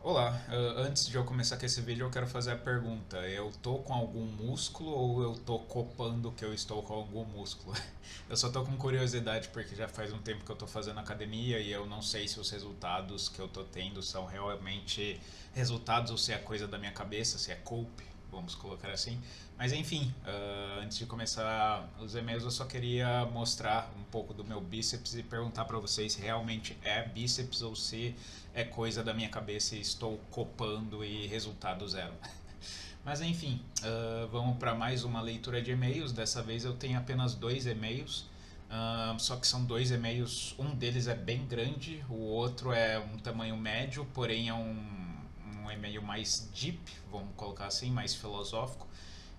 Olá, antes de eu começar com esse vídeo, eu quero fazer a pergunta: eu tô com algum músculo ou eu tô copando que eu estou com algum músculo? Eu só tô com curiosidade porque já faz um tempo que eu tô fazendo academia e eu não sei se os resultados que eu tô tendo são realmente resultados ou se é coisa da minha cabeça, se é cope, vamos colocar assim. Mas enfim, antes de começar os e-mails, eu só queria mostrar um pouco do meu bíceps e perguntar pra vocês se realmente é bíceps ou se é coisa da minha cabeça e estou copando e resultado zero. Mas enfim, vamos para mais uma leitura de e-mails. Dessa vez eu tenho apenas dois e-mails, só que são dois e-mails. Um deles é bem grande, o outro é um tamanho médio, porém é um e-mail mais deep, vamos colocar assim, mais filosófico.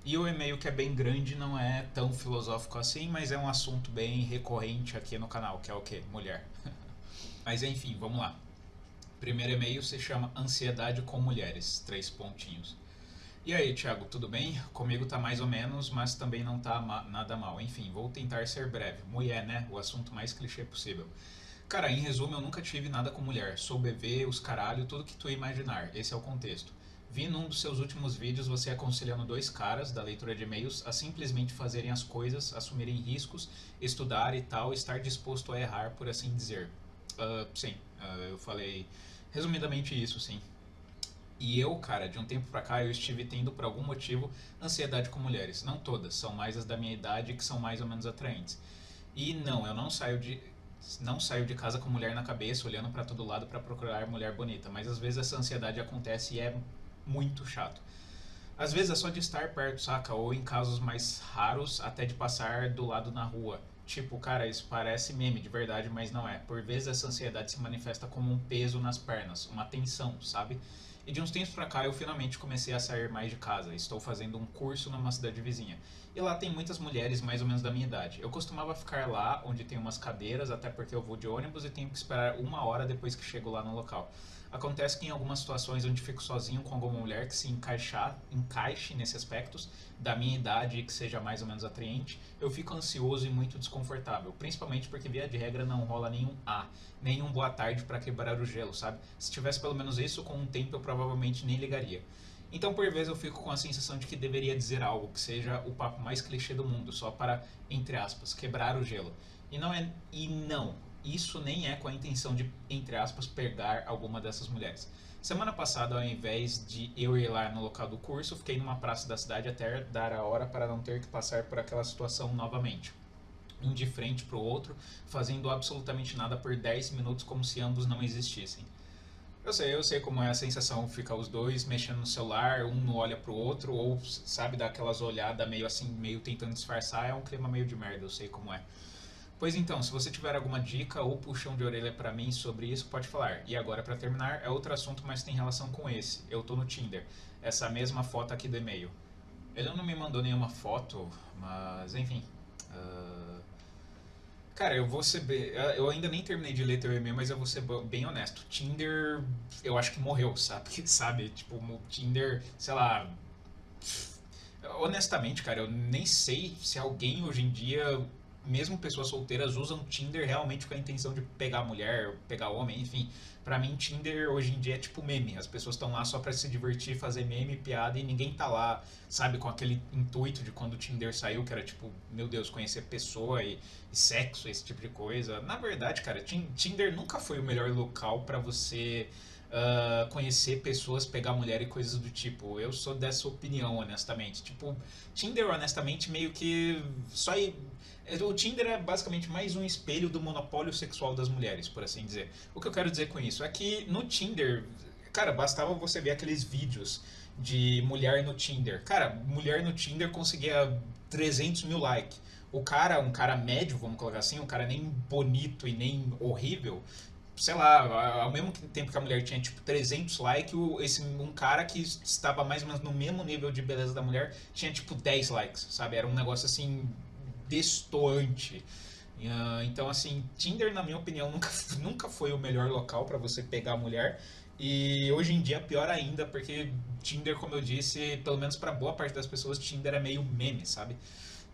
E o e-mail que é bem grande não é tão filosófico assim, mas é um assunto bem recorrente aqui no canal, que é o que? Mulher. Mas enfim, vamos lá. Primeiro e-mail se chama Ansiedade com Mulheres, três pontinhos. E aí, Thiago, tudo bem? Comigo tá mais ou menos, mas também não tá nada mal. Enfim, vou tentar ser breve. Mulher, né? O assunto mais clichê possível. Cara, em resumo, eu nunca tive nada com mulher. Sou bebê, os caralho, tudo que tu imaginar. Esse é o contexto. Vi num dos seus últimos vídeos você aconselhando dois caras da leitura de e-mails a simplesmente fazerem as coisas, assumirem riscos, estudar e tal, estar disposto a errar, por assim dizer. Sim, eu falei resumidamente isso, sim. E eu, cara, de um tempo pra cá, eu estive tendo, por algum motivo, ansiedade com mulheres. Não todas, são mais as da minha idade que são mais ou menos atraentes. E não, eu não saio de casa com mulher na cabeça, olhando pra todo lado pra procurar mulher bonita, mas às vezes essa ansiedade acontece e é muito chato. Às vezes é só de estar perto, saca? Ou em casos mais raros, até de passar do lado na rua. Tipo, cara, isso parece meme de verdade, mas não é. Por vezes essa ansiedade se manifesta como um peso nas pernas, uma tensão, sabe? E de uns tempos pra cá eu finalmente comecei a sair mais de casa. Estou fazendo um curso numa cidade vizinha. E lá tem muitas mulheres mais ou menos da minha idade. Eu costumava ficar lá onde tem umas cadeiras, até porque eu vou de ônibus e tenho que esperar uma hora depois que chego lá no local. Acontece que em algumas situações onde fico sozinho com alguma mulher que se encaixe nesses aspectos, da minha idade e que seja mais ou menos atraente, eu fico ansioso e muito desconfortável. Principalmente porque, via de regra, não rola nenhum nenhum boa tarde para quebrar o gelo, sabe? Se tivesse pelo menos isso, com um tempo eu provavelmente nem ligaria. Então, por vezes, eu fico com a sensação de que deveria dizer algo que seja o papo mais clichê do mundo, só para, entre aspas, quebrar o gelo. E não, isso nem é com a intenção de, entre aspas, pegar alguma dessas mulheres. Semana passada, ao invés de eu ir lá no local do curso, fiquei numa praça da cidade até dar a hora para não ter que passar por aquela situação novamente. Um de frente para o outro, fazendo absolutamente nada por 10 minutos como se ambos não existissem. Eu sei como é a sensação, fica os dois mexendo no celular, um não olha pro outro, ou sabe, dá aquelas olhadas meio assim, meio tentando disfarçar, é um clima meio de merda, eu sei como é. Pois então, se você tiver alguma dica ou puxão de orelha pra mim sobre isso, pode falar. E agora, pra terminar, é outro assunto, mas tem relação com esse. Eu tô no Tinder, essa mesma foto aqui do e-mail. Ele não me mandou nenhuma foto, mas enfim. ah, Cara, eu vou ser bem. Eu ainda nem terminei de ler teu e-mail, mas eu vou ser bem honesto. Tinder, eu acho que morreu, sabe? Sabe? Tipo, o Tinder, sei lá. Honestamente, cara, eu nem sei se alguém hoje em dia, mesmo pessoas solteiras, usam Tinder realmente com a intenção de pegar mulher, pegar homem, enfim. Pra mim, Tinder hoje em dia é tipo meme. As pessoas estão lá só pra se divertir, fazer meme, piada, e ninguém tá lá, sabe, com aquele intuito de quando o Tinder saiu, que era tipo, meu Deus, conhecer pessoa e sexo, esse tipo de coisa. Na verdade, cara, Tinder nunca foi o melhor local pra você conhecer pessoas, pegar mulher e coisas do tipo. Eu sou dessa opinião, honestamente. Tipo, Tinder, honestamente, meio que só. O Tinder é basicamente mais um espelho do monopólio sexual das mulheres, por assim dizer. O que eu quero dizer com isso é que no Tinder, cara, bastava você ver aqueles vídeos de mulher no Tinder. Cara, mulher no Tinder conseguia 300 mil likes. O cara, um cara médio, vamos colocar assim, um cara nem bonito e nem horrível, sei lá, ao mesmo tempo que a mulher tinha tipo 300 likes, um cara que estava mais ou menos no mesmo nível de beleza da mulher tinha tipo 10 likes, sabe? Era um negócio assim destoante. Então, assim, Tinder, na minha opinião, nunca foi o melhor local para você pegar a mulher. E hoje em dia, pior ainda, porque Tinder, como eu disse, pelo menos para boa parte das pessoas, Tinder é meio meme, sabe?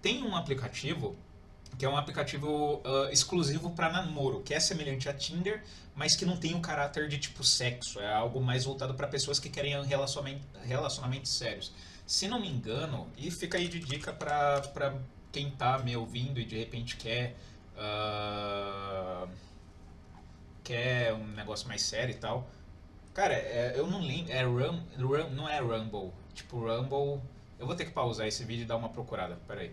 Tem um aplicativo que é um aplicativo exclusivo para namoro, que é semelhante a Tinder, mas que não tem um caráter de tipo sexo, é algo mais voltado para pessoas que querem relacionamentos sérios. Se não me engano, e fica aí de dica para quem tá me ouvindo e de repente ah, quer um negócio mais sério e tal. Cara, eu não lembro, não é Rumble. Tipo, Rumble. Eu vou ter que pausar esse vídeo e dar uma procurada, peraí.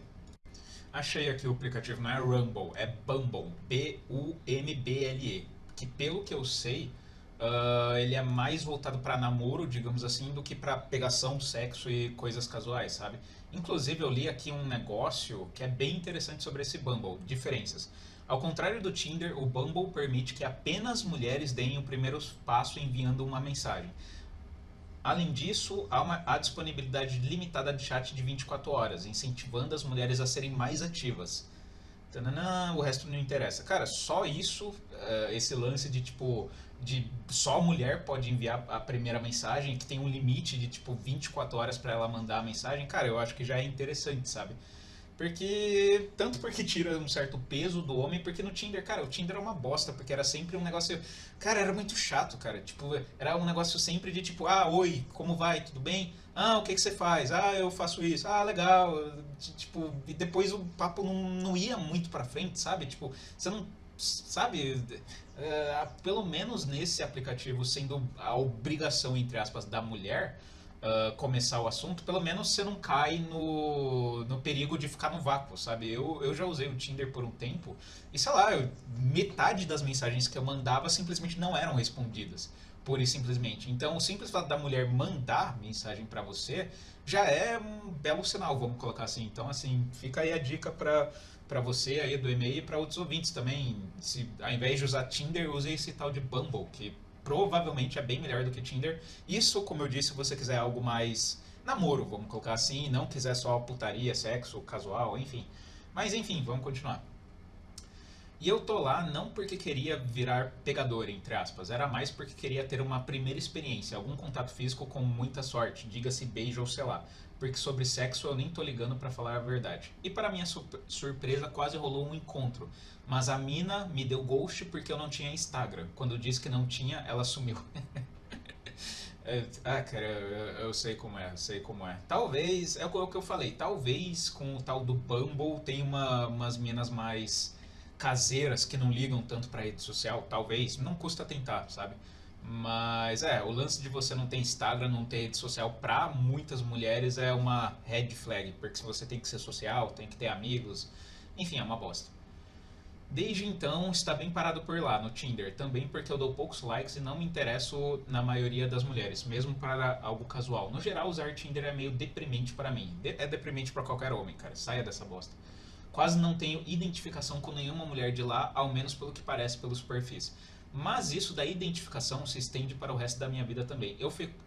Achei aqui o aplicativo, não é Rumble, é Bumble, Bumble, que pelo que eu sei, ele é mais voltado para namoro, digamos assim, do que para pegação, sexo e coisas casuais, sabe? Inclusive eu li aqui um negócio que é bem interessante sobre esse Bumble, diferenças. Ao contrário do Tinder, o Bumble permite que apenas mulheres deem o primeiro passo enviando uma mensagem. Além disso, há disponibilidade limitada de chat de 24 horas, incentivando as mulheres a serem mais ativas. Tananã, o resto não interessa. Cara, só isso, esse lance de tipo, de só a mulher pode enviar a primeira mensagem, que tem um limite de tipo 24 horas para ela mandar a mensagem, cara, eu acho que já é interessante, sabe? Porque. Tanto porque tira um certo peso do homem, porque no Tinder, cara, o Tinder é uma bosta, porque era sempre um negócio. Cara, era muito chato, cara. Tipo, era um negócio sempre de tipo, ah, oi, como vai? Tudo bem? Ah, o que que você faz? Ah, eu faço isso. Ah, legal. Tipo, e depois o papo não ia muito pra frente, sabe? Tipo, você não. Sabe? Pelo menos nesse aplicativo, sendo a obrigação, entre aspas, da mulher começar o assunto, pelo menos você não cai no perigo de ficar no vácuo, sabe? Eu já usei o Tinder por um tempo e, sei lá, metade das mensagens que eu mandava simplesmente não eram respondidas, pura e simplesmente. Então, o simples fato da mulher mandar mensagem pra você já é um belo sinal, vamos colocar assim. Então, assim, fica aí a dica pra você aí do e-mail e pra outros ouvintes também. Se ao invés de usar Tinder, use esse tal de Bumble, que provavelmente é bem melhor do que Tinder. Isso, como eu disse, se você quiser algo mais namoro, vamos colocar assim, não quiser só putaria, sexo, casual, enfim. Mas enfim, vamos continuar. E eu tô lá não porque queria virar pegador, entre aspas, era mais porque queria ter uma primeira experiência, algum contato físico com muita sorte, diga-se beijo ou sei lá. Porque sobre sexo eu nem tô ligando pra falar a verdade. E para minha surpresa, quase rolou um encontro. Mas a mina me deu ghost porque eu não tinha Instagram. Quando eu disse que não tinha, ela sumiu. Cara, eu sei como é, eu sei como é. Talvez, é o que eu falei, talvez com o tal do Bumble tem umas minas mais caseiras que não ligam tanto pra rede social, talvez, não custa tentar, sabe? Mas o lance de você não ter Instagram, não ter rede social pra muitas mulheres é uma red flag, porque se você tem que ser social, tem que ter amigos, enfim, é uma bosta. Desde então está bem parado por lá, no Tinder, também porque eu dou poucos likes e não me interesso na maioria das mulheres, mesmo para algo casual. No geral, usar Tinder é meio deprimente para mim. É deprimente para qualquer homem, cara, saia dessa bosta. Quase não tenho identificação com nenhuma mulher de lá, ao menos pelo que parece pelos perfis. Mas isso da identificação se estende para o resto da minha vida também.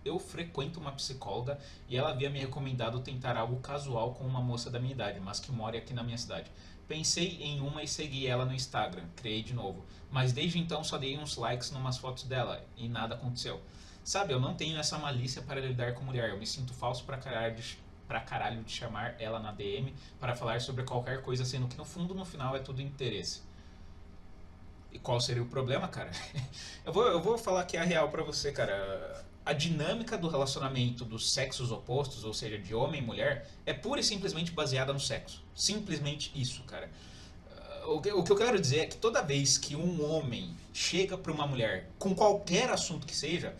Eu frequento uma psicóloga e ela havia me recomendado tentar algo casual com uma moça da minha idade, mas que mora aqui na minha cidade. Pensei em uma e segui ela no Instagram, criei de novo. Mas desde então só dei uns likes numas fotos dela e nada aconteceu. Sabe, eu não tenho essa malícia para lidar com mulher, eu me sinto falso pra caralho de chamar ela na DM para falar sobre qualquer coisa, sendo que no fundo, no final, é tudo interesse. E qual seria o problema, cara? Eu vou falar que é a real pra você, cara. A dinâmica do relacionamento dos sexos opostos, ou seja, de homem e mulher, é pura e simplesmente baseada no sexo. Simplesmente isso, cara. O que eu quero dizer é que toda vez que um homem chega pra uma mulher com qualquer assunto que seja,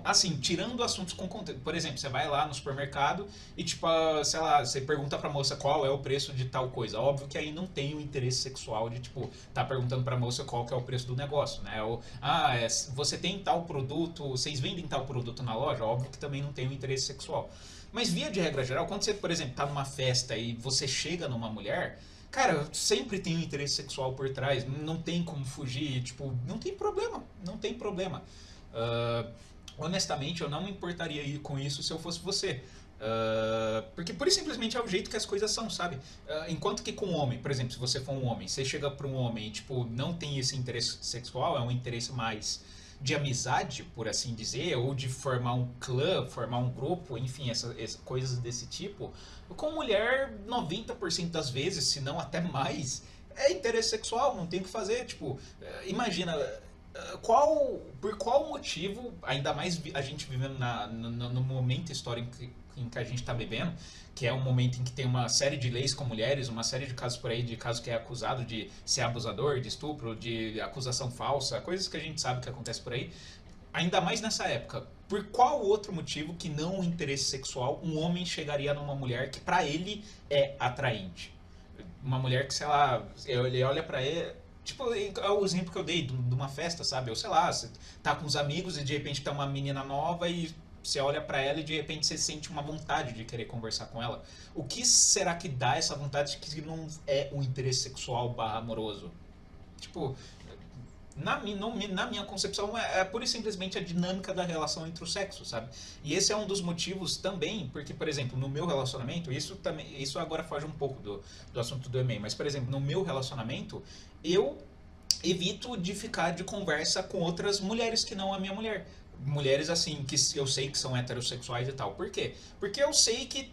assim, tirando assuntos com conteúdo. Por exemplo, você vai lá no supermercado e, tipo, sei lá, você pergunta pra moça qual é o preço de tal coisa. Óbvio que aí não tem o interesse sexual de, tipo, tá perguntando pra moça qual que é o preço do negócio, né? Ou, você tem tal produto, vocês vendem tal produto na loja? Óbvio que também não tem o interesse sexual. Mas via de regra geral, quando você, por exemplo, tá numa festa e você chega numa mulher, cara, sempre tem um interesse sexual por trás, não tem como fugir, tipo, não tem problema, não tem problema. Ah, honestamente, eu não me importaria com isso se eu fosse você. Porque pura e simplesmente é o jeito que as coisas são, sabe? Enquanto que com um homem, por exemplo, se você for um homem, você chega pra um homem e, tipo, não tem esse interesse sexual, é um interesse mais de amizade, por assim dizer, ou de formar um clã, formar um grupo, enfim, essas coisas desse tipo. Com mulher, 90% das vezes, se não até mais, é interesse sexual, não tem o que fazer. Tipo, imagina, por qual motivo, ainda mais a gente vivendo no momento histórico em que a gente está vivendo, que é um momento em que tem uma série de leis com mulheres, uma série de casos por aí, de caso que é acusado de ser abusador, de estupro, de acusação falsa, coisas que a gente sabe que acontece por aí, ainda mais nessa época. Por qual outro motivo que não o interesse sexual um homem chegaria numa mulher que pra ele é atraente? Uma mulher que, sei lá, ele olha pra ele. Tipo, é o exemplo que eu dei de uma festa, sabe? Ou sei lá, você tá com os amigos e de repente tá uma menina nova e você olha pra ela e de repente você sente uma vontade de querer conversar com ela. O que será que dá essa vontade que não é o interesse sexual barra amoroso? Tipo, na minha concepção é pura e simplesmente a dinâmica da relação entre os sexos, sabe? E esse é um dos motivos também, porque, por exemplo, no meu relacionamento, isso agora foge um pouco do assunto do e-mail, mas, por exemplo, no meu relacionamento, eu evito de ficar de conversa com outras mulheres que não a minha mulher. Mulheres, assim, que eu sei que são heterossexuais e tal. Por quê? Porque eu sei que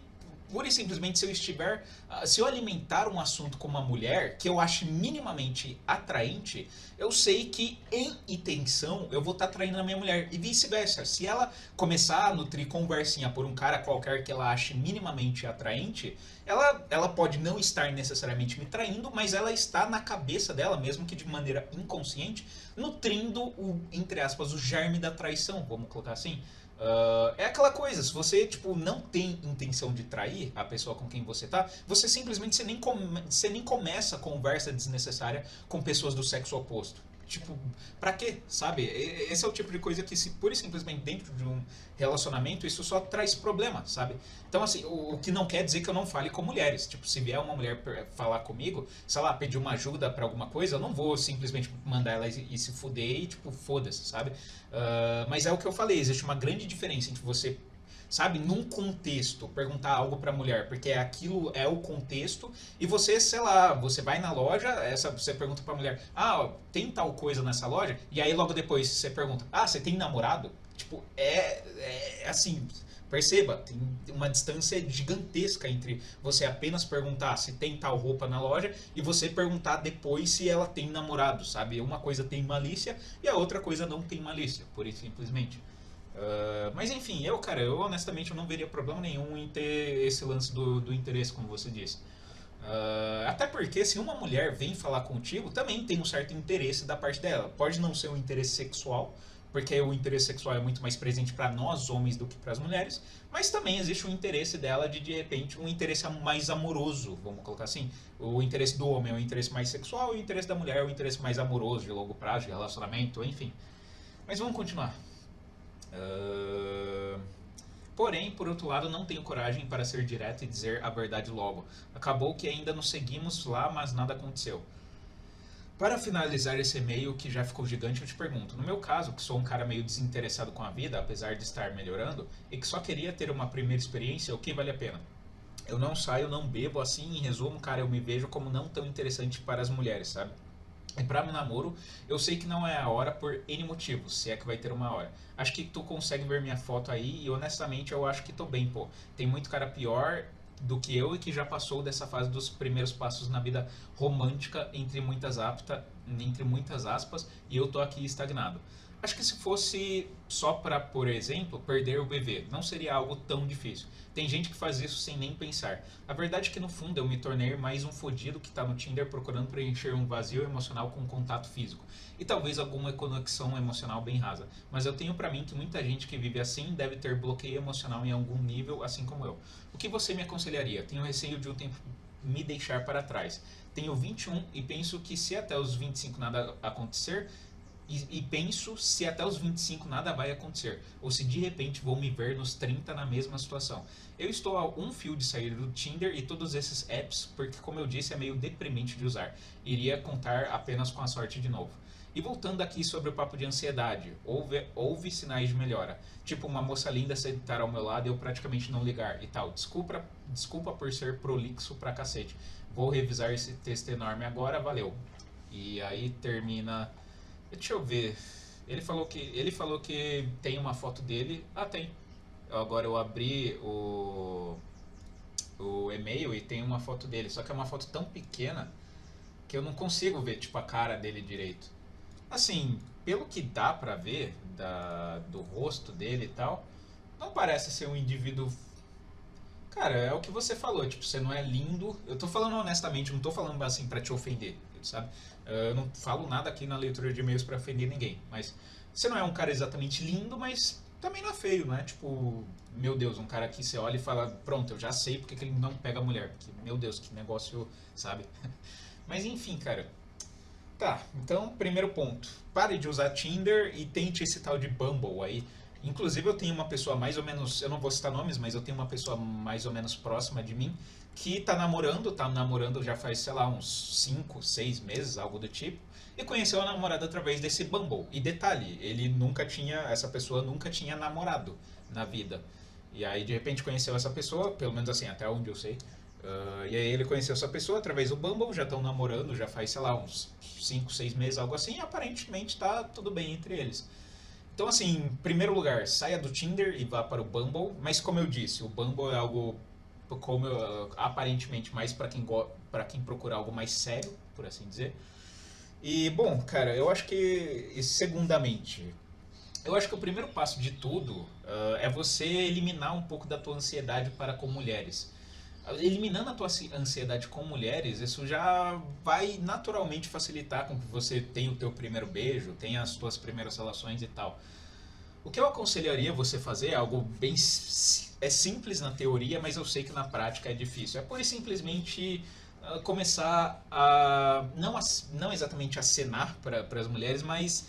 pura e simplesmente se eu estiver, se eu alimentar um assunto com uma mulher que eu ache minimamente atraente, eu sei que em intenção eu vou estar traindo a minha mulher e vice-versa. Se ela começar a nutrir conversinha por um cara qualquer que ela ache minimamente atraente, ela pode não estar necessariamente me traindo, mas ela está na cabeça dela, mesmo que de maneira inconsciente, nutrindo entre aspas, o germe da traição, vamos colocar assim. É aquela coisa, se você tipo, não tem intenção de trair a pessoa com quem você tá, você nem começa a conversa desnecessária com pessoas do sexo oposto. Tipo, pra quê? Sabe? Esse é o tipo de coisa que, se pura e simplesmente dentro de um relacionamento, isso só traz problema, sabe? Então, assim, o que não quer dizer que eu não fale com mulheres. Tipo, se vier uma mulher falar comigo, sei lá, pedir uma ajuda pra alguma coisa, eu não vou simplesmente mandar ela e se fuder e, tipo, foda-se, sabe? Mas é o que eu falei, existe uma grande diferença entre você, sabe, num contexto, perguntar algo pra mulher, porque aquilo é o contexto, e você, sei lá, você vai na loja, você pergunta pra mulher, ah, tem tal coisa nessa loja, e aí logo depois você pergunta, ah, você tem namorado? Tipo, é assim, perceba, tem uma distância gigantesca entre você apenas perguntar se tem tal roupa na loja e você perguntar depois se ela tem namorado, sabe? Uma coisa tem malícia e a outra coisa não tem malícia, pura e simplesmente. Mas enfim, eu honestamente eu não veria problema nenhum em ter esse lance do interesse, como você disse. Até porque se uma mulher vem falar contigo, também tem um certo interesse da parte dela. Pode não ser um interesse sexual, porque o interesse sexual é muito mais presente para nós homens do que para as mulheres, mas também existe um interesse dela de repente, um interesse mais amoroso, vamos colocar assim. O interesse do homem é um interesse mais sexual e o interesse da mulher é um interesse mais amoroso, de longo prazo, de relacionamento, enfim. Mas vamos continuar. Uh, Porém, por outro lado, não tenho coragem para ser direto e dizer a verdade logo. Acabou que ainda nos seguimos lá, mas nada aconteceu. Para finalizar esse e-mail que já ficou gigante, eu te pergunto: no meu caso, que sou um cara meio desinteressado com a vida, apesar de estar melhorando, e que só queria ter uma primeira experiência, o que vale a pena? Eu não saio, não bebo, assim, em resumo, cara, eu me vejo como não tão interessante para as mulheres, sabe? E pra meu namoro, eu sei que não é a hora por N motivos, se é que vai ter uma hora. Acho que tu consegue ver minha foto aí e honestamente eu acho que tô bem, pô. Tem muito cara pior do que eu e que já passou dessa fase dos primeiros passos na vida romântica, entre muitas aspas, e eu tô aqui estagnado. Acho que se fosse só para, por exemplo, perder o bebê, não seria algo tão difícil. Tem gente que faz isso sem nem pensar. A verdade é que no fundo eu me tornei mais um fodido que tá no Tinder procurando preencher um vazio emocional com contato físico. E talvez alguma conexão emocional bem rasa. Mas eu tenho pra mim que muita gente que vive assim deve ter bloqueio emocional em algum nível, assim como eu. O que você me aconselharia? Tenho receio de um tempo me deixar para trás. Tenho 21 e penso que se até os 25 nada acontecer, e penso se até os 25 nada vai acontecer, ou se de repente vou me ver nos 30 na mesma situação. Eu estou a um fio de sair do Tinder e todos esses apps, porque como eu disse é meio deprimente de usar. Iria contar apenas com a sorte de novo. E voltando aqui sobre o papo de ansiedade, houve sinais de melhora. Tipo uma moça linda sentar ao meu lado e eu praticamente não ligar e tal. Desculpa por ser prolixo pra cacete. Vou revisar esse texto enorme agora, valeu. E aí termina. Deixa eu ver. Ele falou que tem uma foto dele. Ah, tem. Agora eu abri o e-mail e tem uma foto dele. Só que é uma foto tão pequena porque eu não consigo ver, tipo, a cara dele direito. Assim, pelo que dá pra ver do rosto dele e tal, não parece ser um indivíduo. Cara, é o que você falou, tipo, você não é lindo. Eu tô falando honestamente, não tô falando assim pra te ofender, sabe? Eu não falo nada aqui na leitura de e-mails pra ofender ninguém, mas você não é um cara exatamente lindo, mas também não é feio, não é tipo, meu Deus, um cara que você olha e fala, pronto, eu já sei porque que ele não pega a mulher, porque, meu Deus, que negócio, sabe? Mas enfim, cara. Tá, então, primeiro ponto. Pare de usar Tinder e tente esse tal de Bumble aí. Inclusive, eu tenho uma pessoa mais ou menos, eu não vou citar nomes, mas eu tenho uma pessoa mais ou menos próxima de mim que tá namorando já faz, sei lá, uns 5 6 meses, algo do tipo, e conheceu a namorada através desse Bumble. E detalhe, essa pessoa nunca tinha namorado na vida. E aí, de repente, conheceu essa pessoa, pelo menos assim, até onde eu sei. E aí ele conheceu essa pessoa através do Bumble, já estão namorando, já faz, sei lá, uns 5 6 meses, algo assim, e aparentemente tá tudo bem entre eles. Então, assim, em primeiro lugar, saia do Tinder e vá para o Bumble, mas como eu disse, o Bumble é algo, aparentemente, mais para quem procura algo mais sério, por assim dizer. E, bom, cara, eu acho que, segundamente, eu acho que o primeiro passo de tudo é você eliminar um pouco da tua ansiedade para com mulheres. Eliminando a tua ansiedade com mulheres, isso já vai naturalmente facilitar com que você tenha o teu primeiro beijo, tenha as tuas primeiras relações e tal. O que eu aconselharia você fazer é algo bem simples na teoria, mas eu sei que na prática é difícil. É por simplesmente começar a não exatamente acenar para as mulheres, mas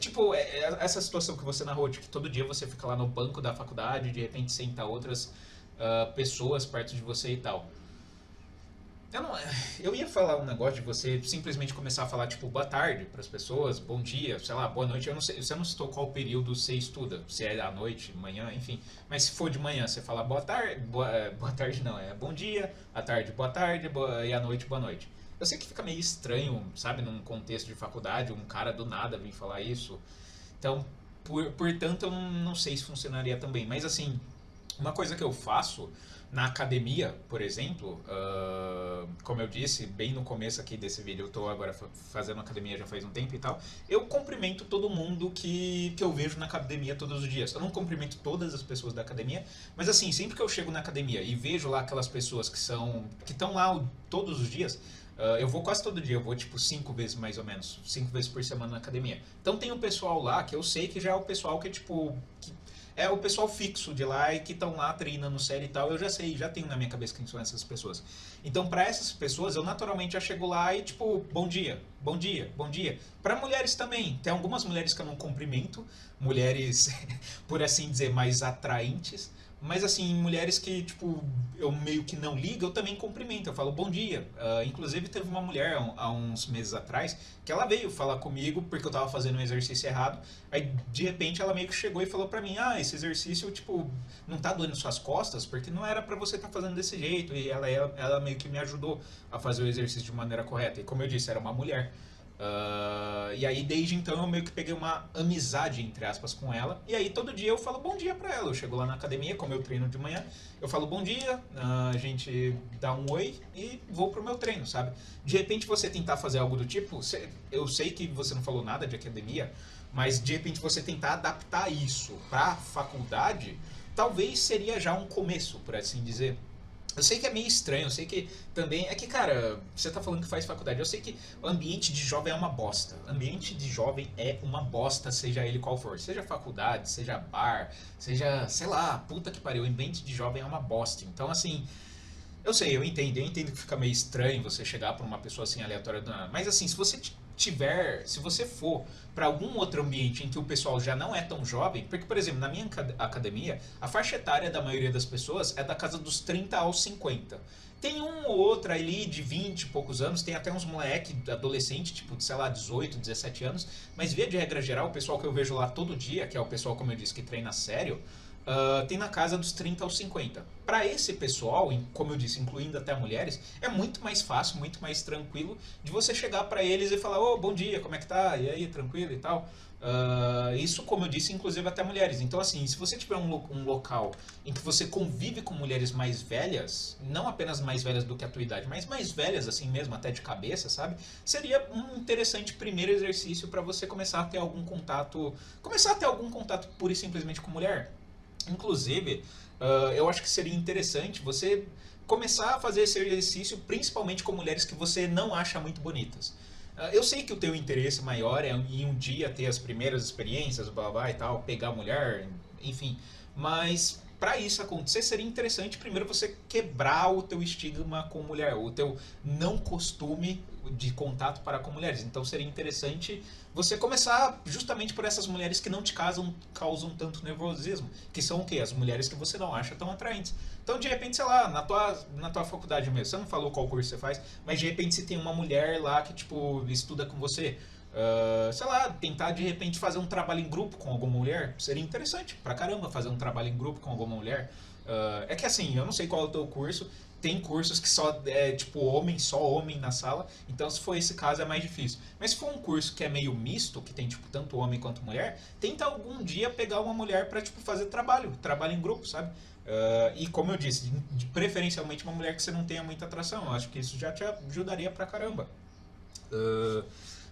tipo, essa situação que você narrou, de que todo dia você fica lá no banco da faculdade, de repente senta outras pessoas perto de você e tal. Eu, não, eu ia falar um negócio de você simplesmente começar a falar, tipo, boa tarde para as pessoas, bom dia, sei lá, boa noite. Eu não sei, você não citou qual período você estuda, se é à noite, manhã, enfim. Mas se for de manhã, você fala boa tarde, boa tarde não, é bom dia, à tarde, boa tarde, e à noite, boa noite. Eu sei que fica meio estranho, sabe, num contexto de faculdade, um cara do nada vir falar isso. Então, portanto, eu não sei se funcionaria também. Mas, assim, uma coisa que eu faço na academia, por exemplo, como eu disse bem no começo aqui desse vídeo, eu estou agora fazendo academia já faz um tempo e tal, eu cumprimento todo mundo que eu vejo na academia todos os dias. Eu não cumprimento todas as pessoas da academia, mas assim, sempre que eu chego na academia e vejo lá aquelas pessoas que estão lá todos os dias, eu vou quase todo dia, eu vou tipo 5 vezes mais ou menos, 5 vezes por semana na academia. Então tem um pessoal lá que eu sei que já é o pessoal que tipo, é o pessoal fixo de lá e que estão lá treinando série e tal, eu já sei, já tenho na minha cabeça quem são essas pessoas. Então, para essas pessoas, eu naturalmente já chego lá e tipo, bom dia, bom dia, bom dia. Para mulheres também, tem algumas mulheres que eu não cumprimento, mulheres, por assim dizer, mais atraentes. Mas assim, mulheres que, tipo, eu meio que não ligo, eu também cumprimento, eu falo bom dia. Inclusive teve uma mulher há uns meses atrás que ela veio falar comigo porque eu tava fazendo um exercício errado. Aí de repente ela meio que chegou e falou pra mim: "Ah, esse exercício, tipo, não tá doendo suas costas porque não era pra você estar fazendo desse jeito". E ela meio que me ajudou a fazer o exercício de maneira correta. E como eu disse, era uma mulher. E aí desde então eu meio que peguei uma amizade, entre aspas, com ela. E aí todo dia eu falo bom dia pra ela. Eu chego lá na academia, como eu treino de manhã, eu falo bom dia, a gente dá um oi e vou pro meu treino, sabe? De repente você tentar fazer algo do tipo, eu sei que você não falou nada de academia, mas de repente você tentar adaptar isso pra faculdade, talvez seria já um começo, por assim dizer. Eu sei que é meio estranho, eu sei que também. É que, cara, você tá falando que faz faculdade. Eu sei que o ambiente de jovem é uma bosta. O ambiente de jovem é uma bosta, seja ele qual for. Seja faculdade, seja bar, seja, sei lá, puta que pariu. O ambiente de jovem é uma bosta. Então, assim, eu entendo que fica meio estranho você chegar pra uma pessoa assim aleatória do nada. Mas assim, se você for para algum outro ambiente em que o pessoal já não é tão jovem, porque por exemplo, na minha academia, a faixa etária da maioria das pessoas é da casa dos 30 aos 50. Tem um ou outro ali de 20 e poucos anos, tem até uns moleque adolescente, tipo, de, sei lá, 18, 17 anos, mas via de regra geral, o pessoal que eu vejo lá todo dia, que é o pessoal, como eu disse, que treina sério, tem na casa dos 30 aos 50. Para esse pessoal, como eu disse, incluindo até mulheres, é muito mais fácil, muito mais tranquilo de você chegar para eles e falar: "Ô, bom dia, como é que tá? E aí, tranquilo e tal?". Isso, como eu disse, inclusive até mulheres. Então, assim, se você tiver um local em que você convive com mulheres mais velhas, não apenas mais velhas do que a tua idade, mas mais velhas assim mesmo, até de cabeça, sabe? Seria um interessante primeiro exercício para você começar a ter algum contato pura e simplesmente com mulher. Inclusive, eu acho que seria interessante você começar a fazer esse exercício principalmente com mulheres que você não acha muito bonitas. Eu sei que o teu interesse maior é em um dia ter as primeiras experiências, blá blá e tal, pegar mulher, enfim. Mas para isso acontecer, seria interessante primeiro você quebrar o teu estigma com mulher, o teu não costume de contato para com mulheres. Então seria interessante você começar justamente por essas mulheres que não te causam tanto nervosismo, que são o quê? As mulheres que você não acha tão atraentes. Então, de repente, sei lá, na tua faculdade mesmo, você não falou qual curso você faz, mas de repente se tem uma mulher lá que, tipo, estuda com você, sei lá, tentar de repente fazer um trabalho em grupo com alguma mulher, seria interessante pra caramba fazer um trabalho em grupo com alguma mulher. É que assim, eu não sei qual é o teu curso, tem cursos que só é tipo homem, só homem na sala, então se for esse caso é mais difícil. Mas se for um curso que é meio misto, que tem tipo tanto homem quanto mulher, tenta algum dia pegar uma mulher pra tipo fazer trabalho em grupo, sabe? E como eu disse, preferencialmente uma mulher que você não tenha muita atração, eu acho que isso já te ajudaria pra caramba. Uh,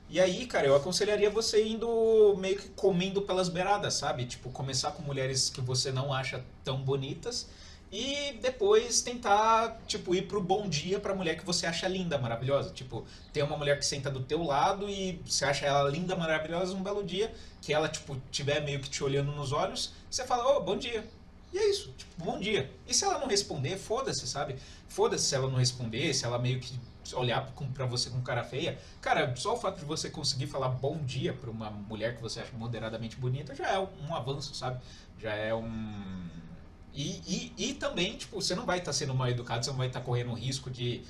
e aí, cara, eu aconselharia você indo meio que comendo pelas beiradas, sabe? Tipo, começar com mulheres que você não acha tão bonitas e depois tentar, tipo, ir pro bom dia pra mulher que você acha linda, maravilhosa. Tipo, tem uma mulher que senta do teu lado e você acha ela linda, maravilhosa, um belo dia, que ela, tipo, tiver meio que te olhando nos olhos, você fala, ô, bom dia. E é isso, tipo, bom dia. E se ela não responder, foda-se, sabe? Foda-se se ela não responder, se ela meio que olhar pra você com cara feia. Cara, só o fato de você conseguir falar bom dia pra uma mulher que você acha moderadamente bonita já é um avanço, sabe? Já é um. E também, tipo, você não vai estar sendo mal educado, você não vai estar correndo risco de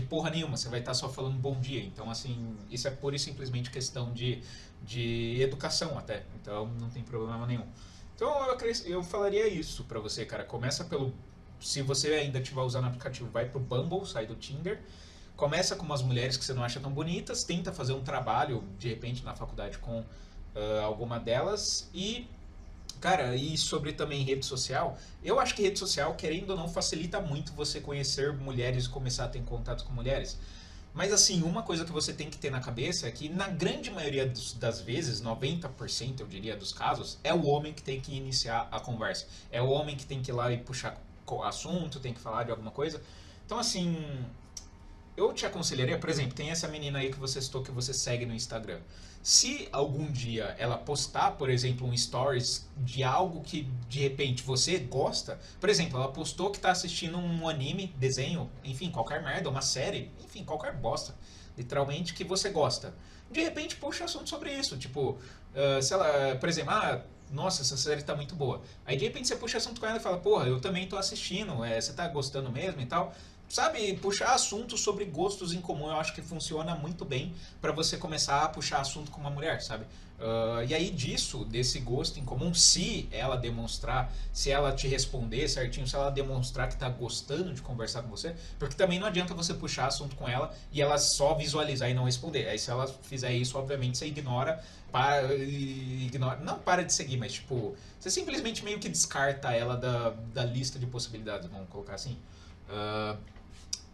porra nenhuma, você vai estar só falando bom dia. Então, assim, isso é pura e simplesmente questão de educação até. Então, não tem problema nenhum. Então eu falaria isso pra você, cara. Começa pelo. Se você ainda estiver usando o aplicativo, vai pro Bumble, sai do Tinder. Começa com umas mulheres que você não acha tão bonitas, tenta fazer um trabalho, de repente, na faculdade com alguma delas. E, cara, e sobre também rede social, eu acho que rede social, querendo ou não, facilita muito você conhecer mulheres e começar a ter contato com mulheres. Mas assim, uma coisa que você tem que ter na cabeça é que na grande maioria das vezes, 90% eu diria dos casos, é o homem que tem que iniciar a conversa. É o homem que tem que ir lá e puxar assunto, tem que falar de alguma coisa. Então assim, eu te aconselharia, por exemplo, tem essa menina aí que você citou que você segue no Instagram. Se algum dia ela postar, por exemplo, um stories de algo que de repente você gosta, por exemplo, ela postou que tá assistindo um anime, desenho, enfim, qualquer merda, uma série, enfim, qualquer bosta, literalmente, que você gosta. De repente puxa assunto sobre isso, tipo, sei lá, por exemplo, nossa, essa série tá muito boa. Aí de repente você puxa assunto com ela e fala, porra, eu também tô assistindo, você tá gostando mesmo e tal. Sabe, puxar assuntos sobre gostos em comum eu acho que funciona muito bem para você começar a puxar assunto com uma mulher, sabe? E aí disso, desse gosto em comum, se ela demonstrar, se ela te responder certinho, se ela demonstrar que tá gostando de conversar com você, porque também não adianta você puxar assunto com ela e ela só visualizar e não responder. Aí se ela fizer isso, obviamente você ignora, não para de seguir, mas tipo, você simplesmente meio que descarta ela da lista de possibilidades, vamos colocar assim. Uh,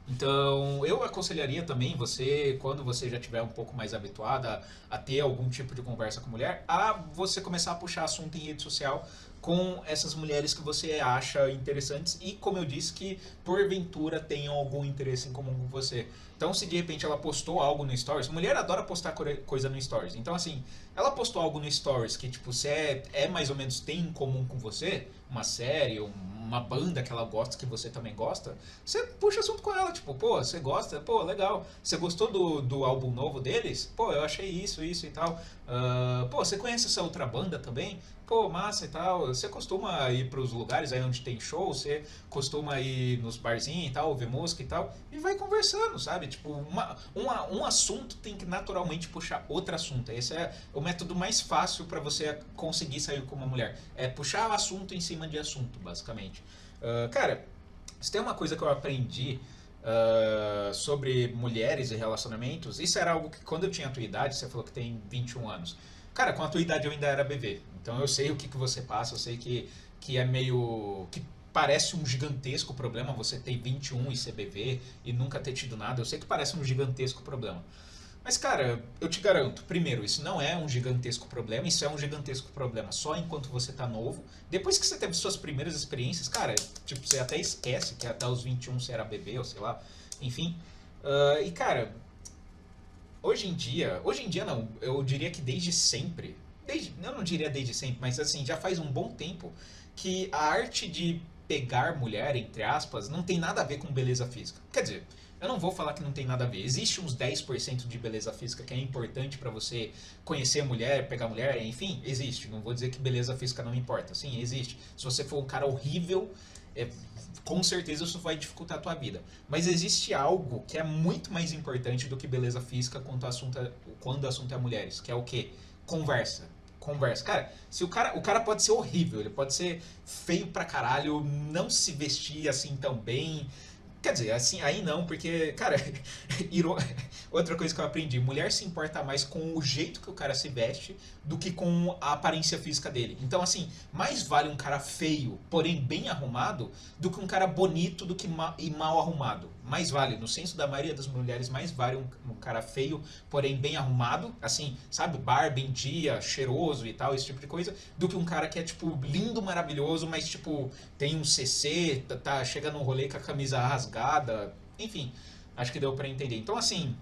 então, eu aconselharia também você, quando você já estiver um pouco mais habituada a ter algum tipo de conversa com mulher, a você começar a puxar assunto em rede social com essas mulheres que você acha interessantes e, como eu disse, que porventura tenham algum interesse em comum com você. Então, se de repente ela postou algo no Stories, mulher adora postar coisa no Stories. Então, assim, ela postou algo no Stories que, tipo, você é mais ou menos tem em comum com você, uma série, uma banda que ela gosta, que você também gosta, você puxa assunto com ela, tipo, pô, você gosta? Pô, legal. Você gostou do álbum novo deles? Pô, eu achei isso e tal. Pô, você conhece essa outra banda também? Pô, massa e tal. Você costuma ir pros lugares aí onde tem show? Você costuma ir nos barzinhos e tal, ouvir música e tal? E vai conversando, sabe? Tipo, um assunto tem que naturalmente puxar outro assunto. Esse é o método mais fácil para você conseguir sair com uma mulher. É puxar assunto em cima de assunto, basicamente. Cara, se tem uma coisa que eu aprendi sobre mulheres e relacionamentos, isso era algo que quando eu tinha a tua idade, você falou que tem 21 anos. Cara, com a tua idade eu ainda era bebê. Então eu sei o que você passa, eu sei que é meio. Que parece um gigantesco problema você ter 21 e ser bebê e nunca ter tido nada. Eu sei que parece um gigantesco problema. Mas, cara, eu te garanto, primeiro, isso não é um gigantesco problema, isso é um gigantesco problema só enquanto você tá novo. Depois que você teve suas primeiras experiências, cara, tipo, você até esquece que até os 21 você era bebê, ou sei lá, enfim. E, cara, hoje em dia não, eu diria que desde sempre, eu não diria desde sempre, mas assim, já faz um bom tempo que a arte de pegar mulher, entre aspas, não tem nada a ver com beleza física. Quer dizer, eu não vou falar que não tem nada a ver. Existe uns 10% de beleza física que é importante pra você conhecer mulher, pegar mulher, enfim, existe. Não vou dizer que beleza física não importa. Sim, existe. Se você for um cara horrível, é, com certeza isso vai dificultar a tua vida. Mas existe algo que é muito mais importante do que beleza física quando o assunto é mulheres, que é o quê? Conversa. Conversa. Cara, se o cara pode ser horrível, ele pode ser feio pra caralho, não se vestir assim tão bem. Quer dizer, assim, aí não, porque, cara, outra coisa que eu aprendi, mulher se importa mais com o jeito que o cara se veste do que com a aparência física dele. Então, assim, mais vale um cara feio, porém bem arrumado, do que um cara bonito do que e mal arrumado. Mais vale, no senso da maioria das mulheres, mais vale um cara feio, porém bem arrumado, assim, sabe, barba em dia, cheiroso e tal, esse tipo de coisa, do que um cara que é, tipo, lindo, maravilhoso, mas, tipo, tem um CC, chega no rolê com a camisa rasgada, enfim, acho que deu pra entender. Então, assim,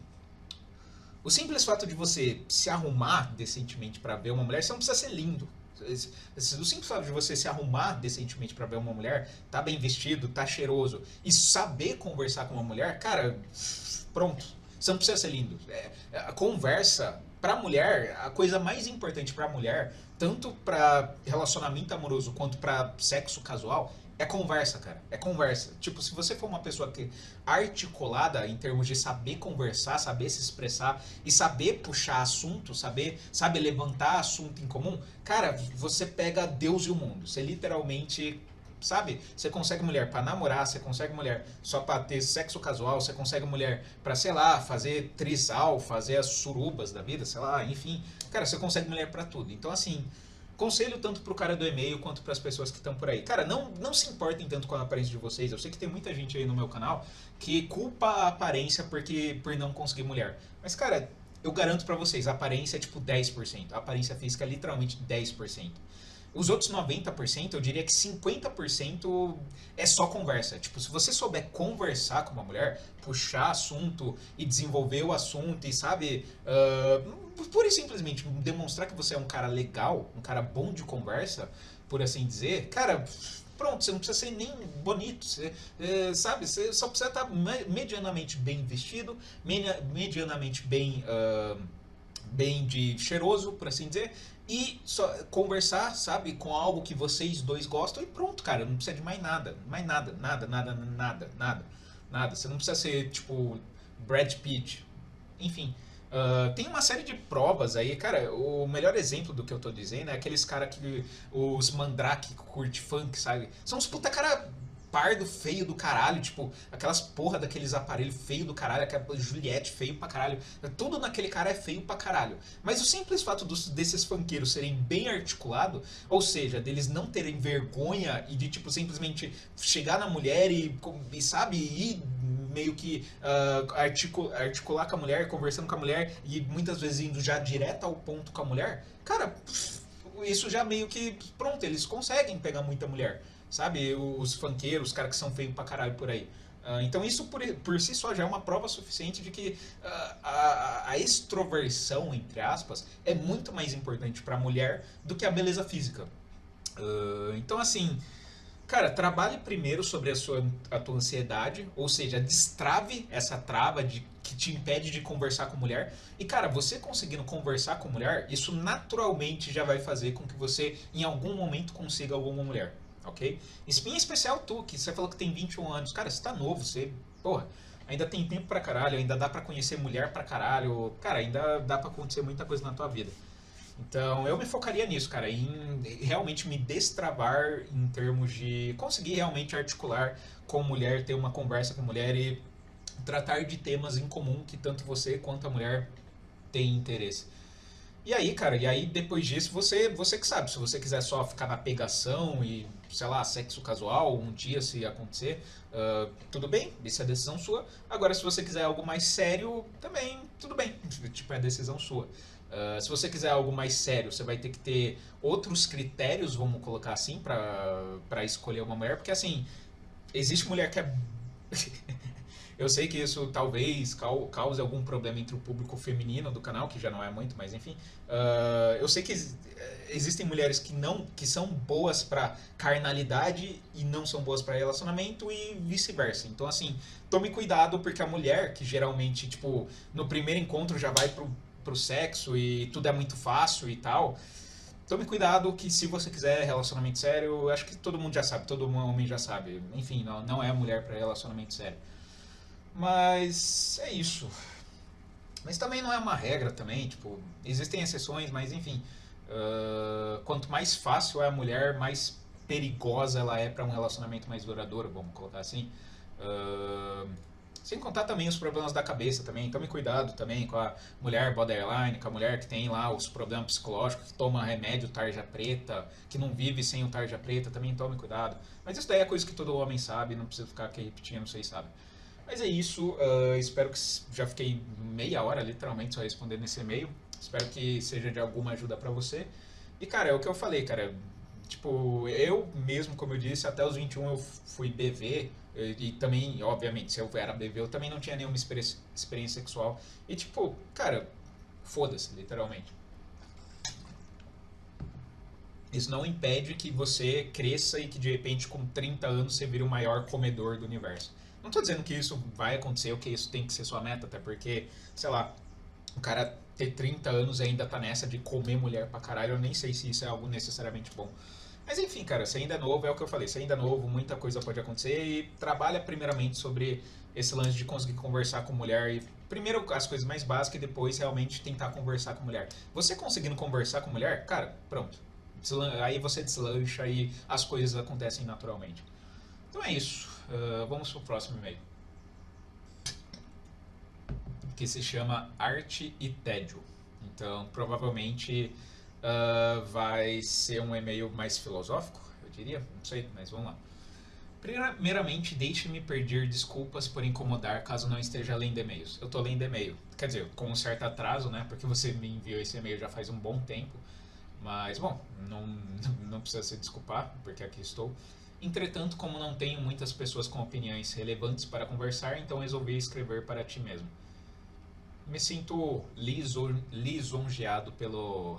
o simples fato de você se arrumar decentemente pra ver uma mulher, você não precisa ser lindo. O simples fato de você se arrumar decentemente pra ver uma mulher, tá bem vestido, tá cheiroso e saber conversar com uma mulher, cara, pronto. Você não precisa ser lindo. A conversa pra mulher, a coisa mais importante pra mulher, tanto pra relacionamento amoroso quanto pra sexo casual, é conversa, cara. É conversa. Tipo, se você for uma pessoa que articulada em termos de saber conversar, saber se expressar e saber puxar assunto, sabe levantar assunto em comum, cara, você pega Deus e o mundo. Você literalmente, sabe? Você consegue mulher pra namorar, você consegue mulher só pra ter sexo casual, você consegue mulher pra, sei lá, fazer trisal, fazer as surubas da vida, sei lá, enfim. Cara, você consegue mulher pra tudo. Então, assim, conselho tanto pro cara do e-mail quanto para as pessoas que estão por aí. Cara, não se importem tanto com a aparência de vocês. Eu sei que tem muita gente aí no meu canal que culpa a aparência por não conseguir mulher. Mas, cara, eu garanto pra vocês, a aparência é tipo 10%. A aparência física é literalmente 10%. Os outros 90%, eu diria que 50% é só conversa. Tipo, se você souber conversar com uma mulher, puxar assunto e desenvolver o assunto e, sabe, pura e simplesmente demonstrar que você é um cara legal, um cara bom de conversa, por assim dizer, cara, pronto, você não precisa ser nem bonito, sabe, você só precisa estar medianamente bem vestido, medianamente bem de cheiroso, por assim dizer, e só conversar, sabe, com algo que vocês dois gostam e pronto, cara, não precisa de mais nada, nada. Você não precisa ser, tipo, Brad Pitt, enfim. Tem uma série de provas aí, cara. O melhor exemplo do que eu tô dizendo é aqueles caras que. Os mandrake que curte funk, sabe? São uns puta cara pardo feio do caralho, tipo, aquelas porra daqueles aparelhos feio do caralho, aquela Juliette feio pra caralho. Tudo naquele cara é feio pra caralho. Mas o simples fato desses funkeiros serem bem articulados, ou seja, deles não terem vergonha e de, tipo, simplesmente chegar na mulher e sabe, ir meio que articular com a mulher, conversando com a mulher e muitas vezes indo já direto ao ponto com a mulher, cara, isso já meio que, pronto, eles conseguem pegar muita mulher, sabe? Os funkeiros, os caras que são feios pra caralho por aí. Então isso por si só já é uma prova suficiente de que a extroversão, entre aspas, é muito mais importante pra mulher do que a beleza física. Então assim, cara, trabalhe primeiro sobre a tua ansiedade, ou seja, destrave essa trava que te impede de conversar com mulher. E, cara, você conseguindo conversar com mulher, isso naturalmente já vai fazer com que você, em algum momento, consiga alguma mulher, ok? Em especial tu, que você falou que tem 21 anos. Cara, você tá novo, você, porra, ainda tem tempo pra caralho, ainda dá pra conhecer mulher pra caralho. Cara, ainda dá pra acontecer muita coisa na tua vida. Então eu me focaria nisso, cara, em realmente me destravar em termos de conseguir realmente articular com mulher, ter uma conversa com mulher e tratar de temas em comum que tanto você quanto a mulher têm interesse. E aí, cara, e aí depois disso você que sabe, se você quiser só ficar na pegação e, sei lá, sexo casual, um dia se acontecer, tudo bem, isso é decisão sua. Agora, se você quiser algo mais sério, também, tudo bem, tipo, é decisão sua. Se você quiser algo mais sério, você vai ter que ter outros critérios, vamos colocar assim, pra escolher uma mulher, porque assim, existe mulher que é. Eu sei que isso talvez cause algum problema entre o público feminino do canal, que já não é muito, mas enfim. Eu sei que existem mulheres que são boas pra carnalidade e não são boas pra relacionamento e vice-versa. Então, assim, tome cuidado porque a mulher, que geralmente, tipo, no primeiro encontro já vai pro sexo e tudo é muito fácil e tal. Tome cuidado que se você quiser relacionamento sério, acho que todo mundo já sabe, todo homem já sabe. Enfim, não é mulher pra relacionamento sério. Mas é isso. Mas também não é uma regra também, tipo, existem exceções, mas enfim. Quanto mais fácil é a mulher, mais perigosa ela é para um relacionamento mais duradouro, vamos colocar assim. Uh, Sem contar também os problemas da cabeça também. Tome cuidado também com a mulher borderline, com a mulher que tem lá os problemas psicológicos, que toma remédio tarja preta, que não vive sem o tarja preta, também tome cuidado. Mas isso daí é coisa que todo homem sabe, não precisa ficar aqui repetindo, vocês sabem. Mas é isso, espero que já fiquei meia hora literalmente só respondendo esse e-mail. Espero que seja de alguma ajuda pra você. E cara, é o que eu falei, cara. Tipo, eu mesmo, como eu disse, até os 21 eu fui BV. E também, obviamente, se eu era BV, eu também não tinha nenhuma experiência sexual. E tipo, cara, foda-se, literalmente. Isso não impede que você cresça e que de repente com 30 anos você vire o maior comedor do universo. Não estou dizendo que isso vai acontecer ou que isso tem que ser sua meta, até porque, sei lá, o cara ter 30 anos e ainda tá nessa de comer mulher pra caralho, eu nem sei se isso é algo necessariamente bom. Mas enfim, cara, você ainda é novo, é o que eu falei, você ainda é novo, muita coisa pode acontecer e trabalha primeiramente sobre esse lance de conseguir conversar com mulher e primeiro as coisas mais básicas e depois realmente tentar conversar com mulher. Você conseguindo conversar com mulher, cara, pronto. Aí você deslancha e as coisas acontecem naturalmente. Então é isso. Vamos pro próximo e-mail. Que se chama Arte e Tédio. Então provavelmente vai ser um e-mail mais filosófico, eu diria. Não sei, mas vamos lá. Primeiramente, deixe-me pedir desculpas por incomodar caso não esteja lendo e-mails. Eu tô lendo e-mail. Quer dizer, com um certo atraso, né? Porque você me enviou esse e-mail já faz um bom tempo. Mas, bom, não precisa se desculpar, porque aqui estou. Entretanto, como não tenho muitas pessoas com opiniões relevantes para conversar, então resolvi escrever para ti mesmo. Me sinto lisonjeado por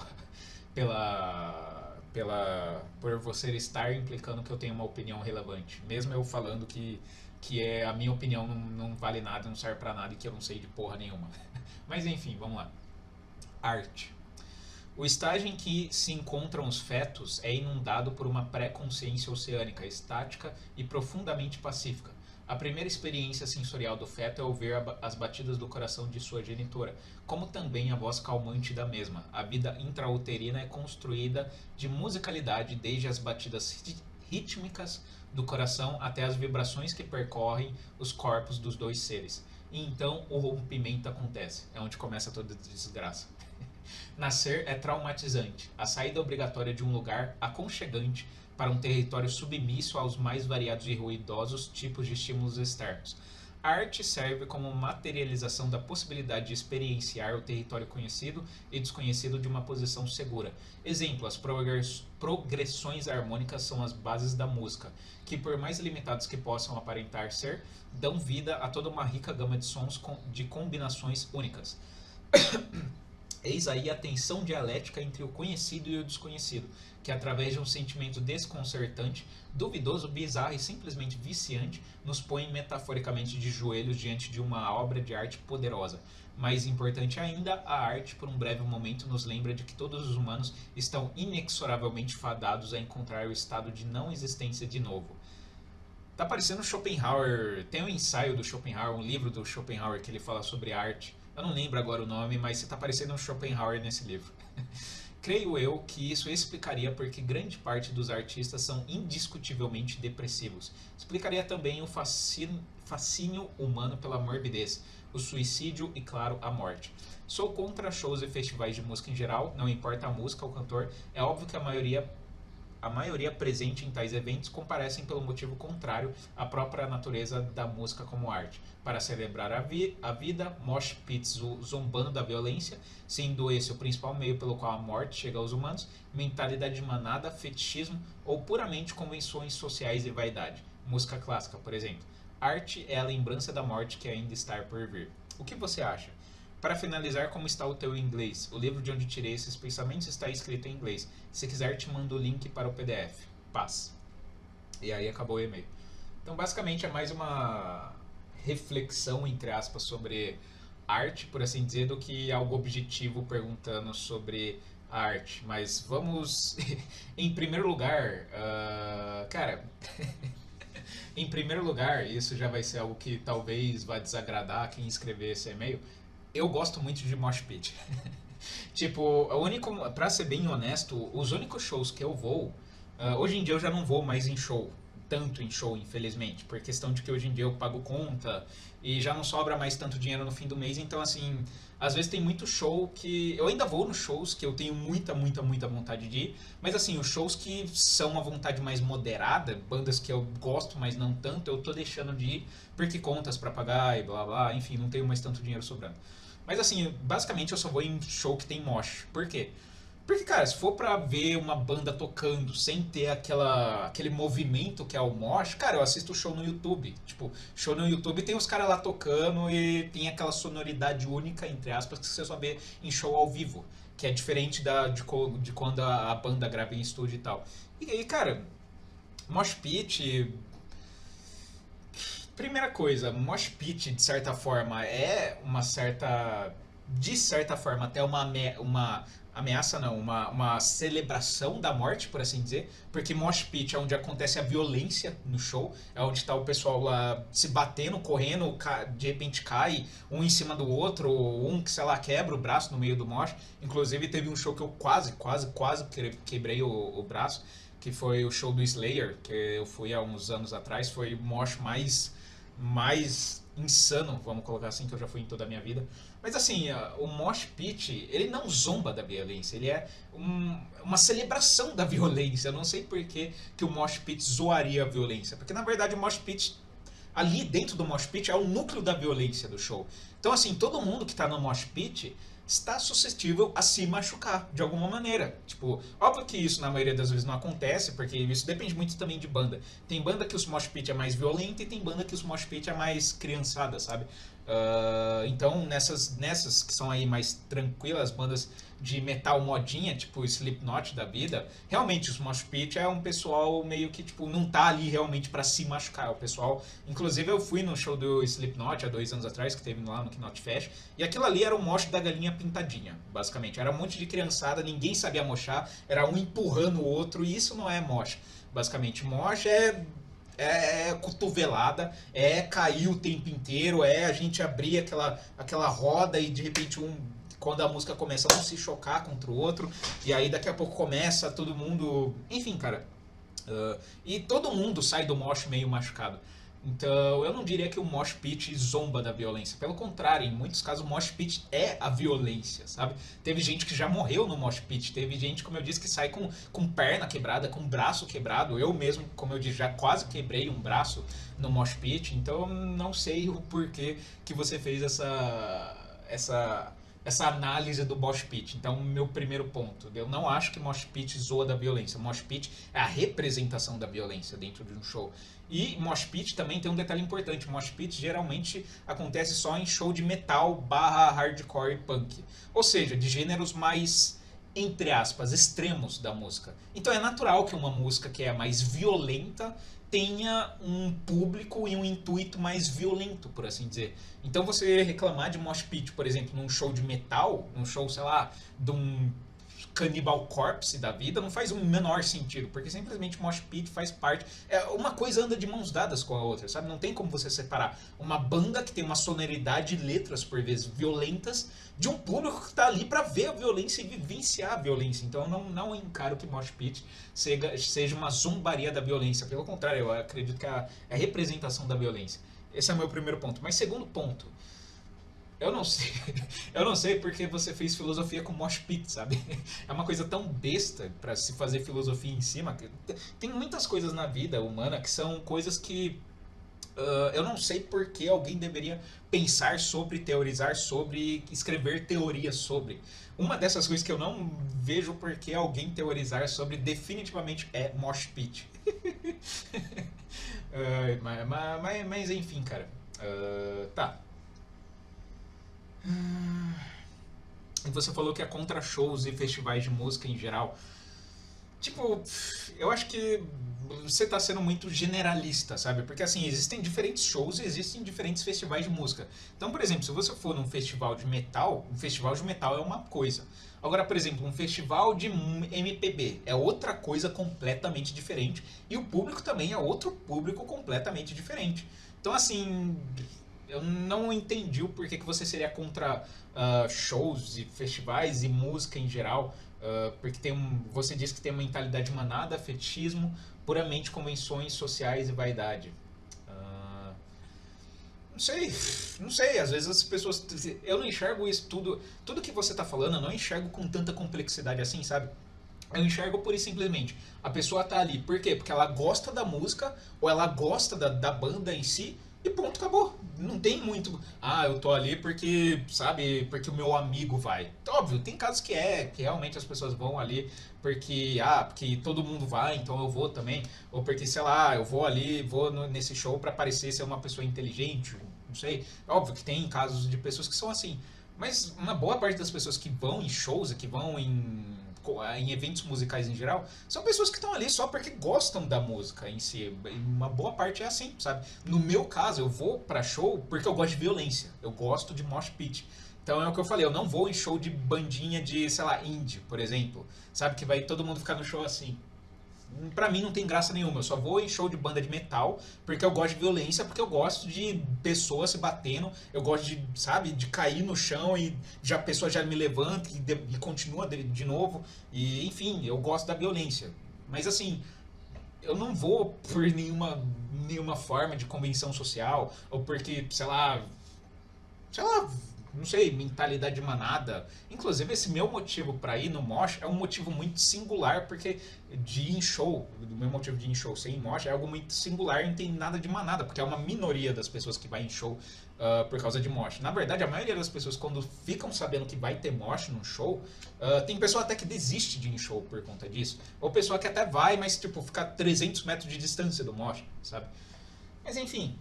você estar implicando que eu tenho uma opinião relevante. Mesmo eu falando que a minha opinião não vale nada, não serve para nada e que eu não sei de porra nenhuma. Mas enfim, vamos lá. Arte. O estágio em que se encontram os fetos é inundado por uma pré-consciência oceânica, estática e profundamente pacífica. A primeira experiência sensorial do feto é ouvir as batidas do coração de sua genitora, como também a voz calmante da mesma. A vida intrauterina é construída de musicalidade desde as batidas rítmicas do coração até as vibrações que percorrem os corpos dos dois seres. E então o rompimento acontece. É onde começa toda a desgraça. Nascer é traumatizante, a saída obrigatória de um lugar aconchegante para um território submisso aos mais variados e ruidosos tipos de estímulos externos. A arte serve como materialização da possibilidade de experienciar o território conhecido e desconhecido de uma posição segura. Exemplo, as progressões harmônicas são as bases da música, que por mais limitados que possam aparentar ser, dão vida a toda uma rica gama de sons de combinações únicas. Eis aí a tensão dialética entre o conhecido e o desconhecido, que através de um sentimento desconcertante, duvidoso, bizarro e simplesmente viciante, nos põe metaforicamente de joelhos diante de uma obra de arte poderosa. Mais importante ainda, a arte, por um breve momento, nos lembra de que todos os humanos estão inexoravelmente fadados a encontrar o estado de não existência de novo. Tá parecendo Schopenhauer, tem um ensaio do Schopenhauer, um livro do Schopenhauer que ele fala sobre arte. Eu não lembro agora o nome, mas você tá parecendo um Schopenhauer nesse livro. Creio eu que isso explicaria porque grande parte dos artistas são indiscutivelmente depressivos. Explicaria também o fascínio humano pela morbidez, o suicídio e, claro, a morte. Sou contra shows e festivais de música em geral, não importa a música ou o cantor, é óbvio que a maioria presente em tais eventos comparecem pelo motivo contrário à própria natureza da música como arte, para celebrar a vida, mosh pits zombando da violência, sendo esse o principal meio pelo qual a morte chega aos humanos, mentalidade de manada, fetichismo ou puramente convenções sociais e vaidade. Música clássica, por exemplo. Arte é a lembrança da morte que ainda está por vir. O que você acha? Para finalizar, como está o teu inglês? O livro de onde tirei esses pensamentos está escrito em inglês. Se quiser, te mando o link para o PDF. Paz. E aí acabou o e-mail. Então, basicamente, é mais uma reflexão, entre aspas, sobre arte, por assim dizer, do que algo objetivo perguntando sobre a arte. Mas vamos, em primeiro lugar, cara, em primeiro lugar, isso já vai ser algo que talvez vá desagradar quem escrever esse e-mail. Eu gosto muito de mosh pit. Tipo, pra ser bem honesto, os únicos shows que eu vou, hoje em dia eu já não vou mais em show, tanto em show, infelizmente, por questão de que hoje em dia eu pago conta e já não sobra mais tanto dinheiro no fim do mês, então assim, às vezes tem muito show que eu ainda vou nos shows que eu tenho muita, muita, muita vontade de ir, mas assim, os shows que são uma vontade mais moderada, bandas que eu gosto, mas não tanto, eu tô deixando de ir porque contas pra pagar e blá blá, enfim, não tenho mais tanto dinheiro sobrando. Mas assim, basicamente eu só vou em show que tem mosh. Por quê? Porque, cara, se for pra ver uma banda tocando sem ter aquele movimento que é o mosh, cara, eu assisto show no YouTube. Tipo, show no YouTube tem os caras lá tocando e tem aquela sonoridade única, entre aspas, que você só vê em show ao vivo. Que é diferente de quando a banda grava em estúdio e tal. E aí, cara, mosh pit, primeira coisa, mosh pit, de certa forma, é uma certa. De certa forma, até uma ameaça, não, uma celebração da morte, por assim dizer. Porque mosh pit é onde acontece a violência no show, é onde tá o pessoal lá se batendo, correndo, de repente cai um em cima do outro, um que, sei lá, quebra o braço no meio do mosh. Inclusive, teve um show que eu quase quebrei o braço, que foi o show do Slayer, que eu fui há uns anos atrás. Foi o mosh mais insano, vamos colocar assim, que eu já fui em toda a minha vida. Mas assim, o mosh pit, ele não zomba da violência, ele é uma celebração da violência. Eu não sei por que o mosh pit zoaria a violência, porque na verdade o mosh pit, ali dentro do mosh pit, é o núcleo da violência do show. Então assim, todo mundo que tá no mosh pit está suscetível a se machucar de alguma maneira. Tipo, óbvio que isso na maioria das vezes não acontece, porque isso depende muito também de banda. Tem banda que os mosh pit é mais violento e tem banda que os mosh pit é mais criançada, sabe? Então, nessas que são aí mais tranquilas, bandas de metal modinha, tipo Slipknot da vida, realmente os mosh pit é um pessoal meio que tipo não tá ali realmente pra se machucar. O pessoal, inclusive eu fui no show do Slipknot há 2 anos atrás, que teve lá no Knot Fest, e aquilo ali era o mosh da galinha pintadinha, basicamente. Era um monte de criançada, ninguém sabia moshar, era um empurrando o outro, e isso não é mosh. Basicamente, mosh é cotovelada, é cair o tempo inteiro, é a gente abrir aquela roda e de repente quando a música começa, um se chocar contra o outro, e aí daqui a pouco começa todo mundo. Enfim, cara. E todo mundo sai do mosh meio machucado. Então, eu não diria que o mosh pit zomba da violência. Pelo contrário, em muitos casos, o mosh pit é a violência, sabe? Teve gente que já morreu no mosh pit. Teve gente, como eu disse, que sai com perna quebrada, com braço quebrado. Eu mesmo, como eu disse, já quase quebrei um braço no mosh pit. Então, não sei o porquê que você fez essa análise do mosh pit. Então, meu primeiro ponto, eu não acho que mosh pit zoa da violência. Mosh pit é a representação da violência dentro de um show. E mosh pit também tem um detalhe importante. Mosh pit geralmente acontece só em show de metal barra hardcore e punk. Ou seja, de gêneros mais, entre aspas, extremos da música. Então é natural que uma música que é mais violenta tenha um público e um intuito mais violento, por assim dizer. Então você reclamar de mosh pit, por exemplo, num show de metal, num show, sei lá, de um Cannibal Corpse da vida, não faz o menor sentido, porque simplesmente Mosh Pit faz parte. Uma coisa anda de mãos dadas com a outra, sabe? Não tem como você separar uma banda que tem uma sonoridade e letras, por vezes, violentas, de um público que tá ali pra ver a violência e vivenciar a violência. Então eu não encaro que Mosh Pit seja uma zombaria da violência. Pelo contrário, eu acredito que é a representação da violência. Esse é o meu primeiro ponto. Mas segundo ponto, eu não sei. Eu não sei porque você fez filosofia com mosh pit, sabe? É uma coisa tão besta pra se fazer filosofia em cima. Tem muitas coisas na vida humana que são coisas que eu não sei por que alguém deveria pensar sobre, teorizar sobre, escrever teorias sobre. Uma dessas coisas que eu não vejo por que alguém teorizar sobre definitivamente é mosh pit. Mas enfim, cara. Tá. E você falou que é contra shows e festivais de música em geral. Tipo, eu acho que você tá sendo muito generalista, sabe? Porque assim, existem diferentes shows e existem diferentes festivais de música. Então, por exemplo, se você for num festival de metal, um festival de metal é uma coisa. Agora, por exemplo, um festival de MPB é outra coisa completamente diferente. E o público também é outro público completamente diferente. Então, assim, eu não entendi o porquê que você seria contra shows e festivais e música em geral. Porque você diz que tem uma mentalidade de manada, fetichismo, puramente convenções sociais e vaidade. Ah, não sei, não sei. Às vezes as pessoas. Eu não enxergo isso tudo. Tudo que você tá falando, eu não enxergo com tanta complexidade assim, sabe? Eu enxergo pura e simplesmente. A pessoa tá ali. Por quê? Porque ela gosta da música, ou ela gosta da banda em si, e ponto, acabou. Não tem muito. Ah, eu tô ali porque, sabe, porque o meu amigo vai. Óbvio, tem casos que realmente as pessoas vão ali porque todo mundo vai, então eu vou também. Ou porque, sei lá, eu vou ali, nesse show pra parecer ser uma pessoa inteligente. Não sei. Óbvio que tem casos de pessoas que são assim. Mas uma boa parte das pessoas que vão em shows, que vão em eventos musicais em geral, são pessoas que estão ali só porque gostam da música em si. Uma boa parte é assim, sabe? No meu caso, eu vou pra show porque eu gosto de violência. Eu gosto de mosh pit. Então é o que eu falei, eu não vou em show de bandinha de, sei lá, indie, por exemplo. Sabe que vai todo mundo ficar no show assim. Pra mim não tem graça nenhuma. Eu só vou em show de banda de metal porque eu gosto de violência, porque eu gosto de pessoas se batendo, eu gosto de, sabe, de cair no chão e já a pessoa já me levanta e continua de novo. E enfim, eu gosto da violência. Mas assim, eu não vou por nenhuma forma de convenção social ou porque, sei lá, não sei, mentalidade de manada. Inclusive, esse meu motivo pra ir no Mosh é um motivo muito singular, porque de ir em show, do meu motivo de ir em show sem Mosh é algo muito singular e não tem nada de manada, porque é uma minoria das pessoas que vai em show por causa de Mosh. Na verdade, a maioria das pessoas, quando ficam sabendo que vai ter Mosh no show, tem pessoa até que desiste de ir em show por conta disso. Ou pessoa que até vai, mas tipo, fica a 300 metros de distância do Mosh, sabe? Mas enfim.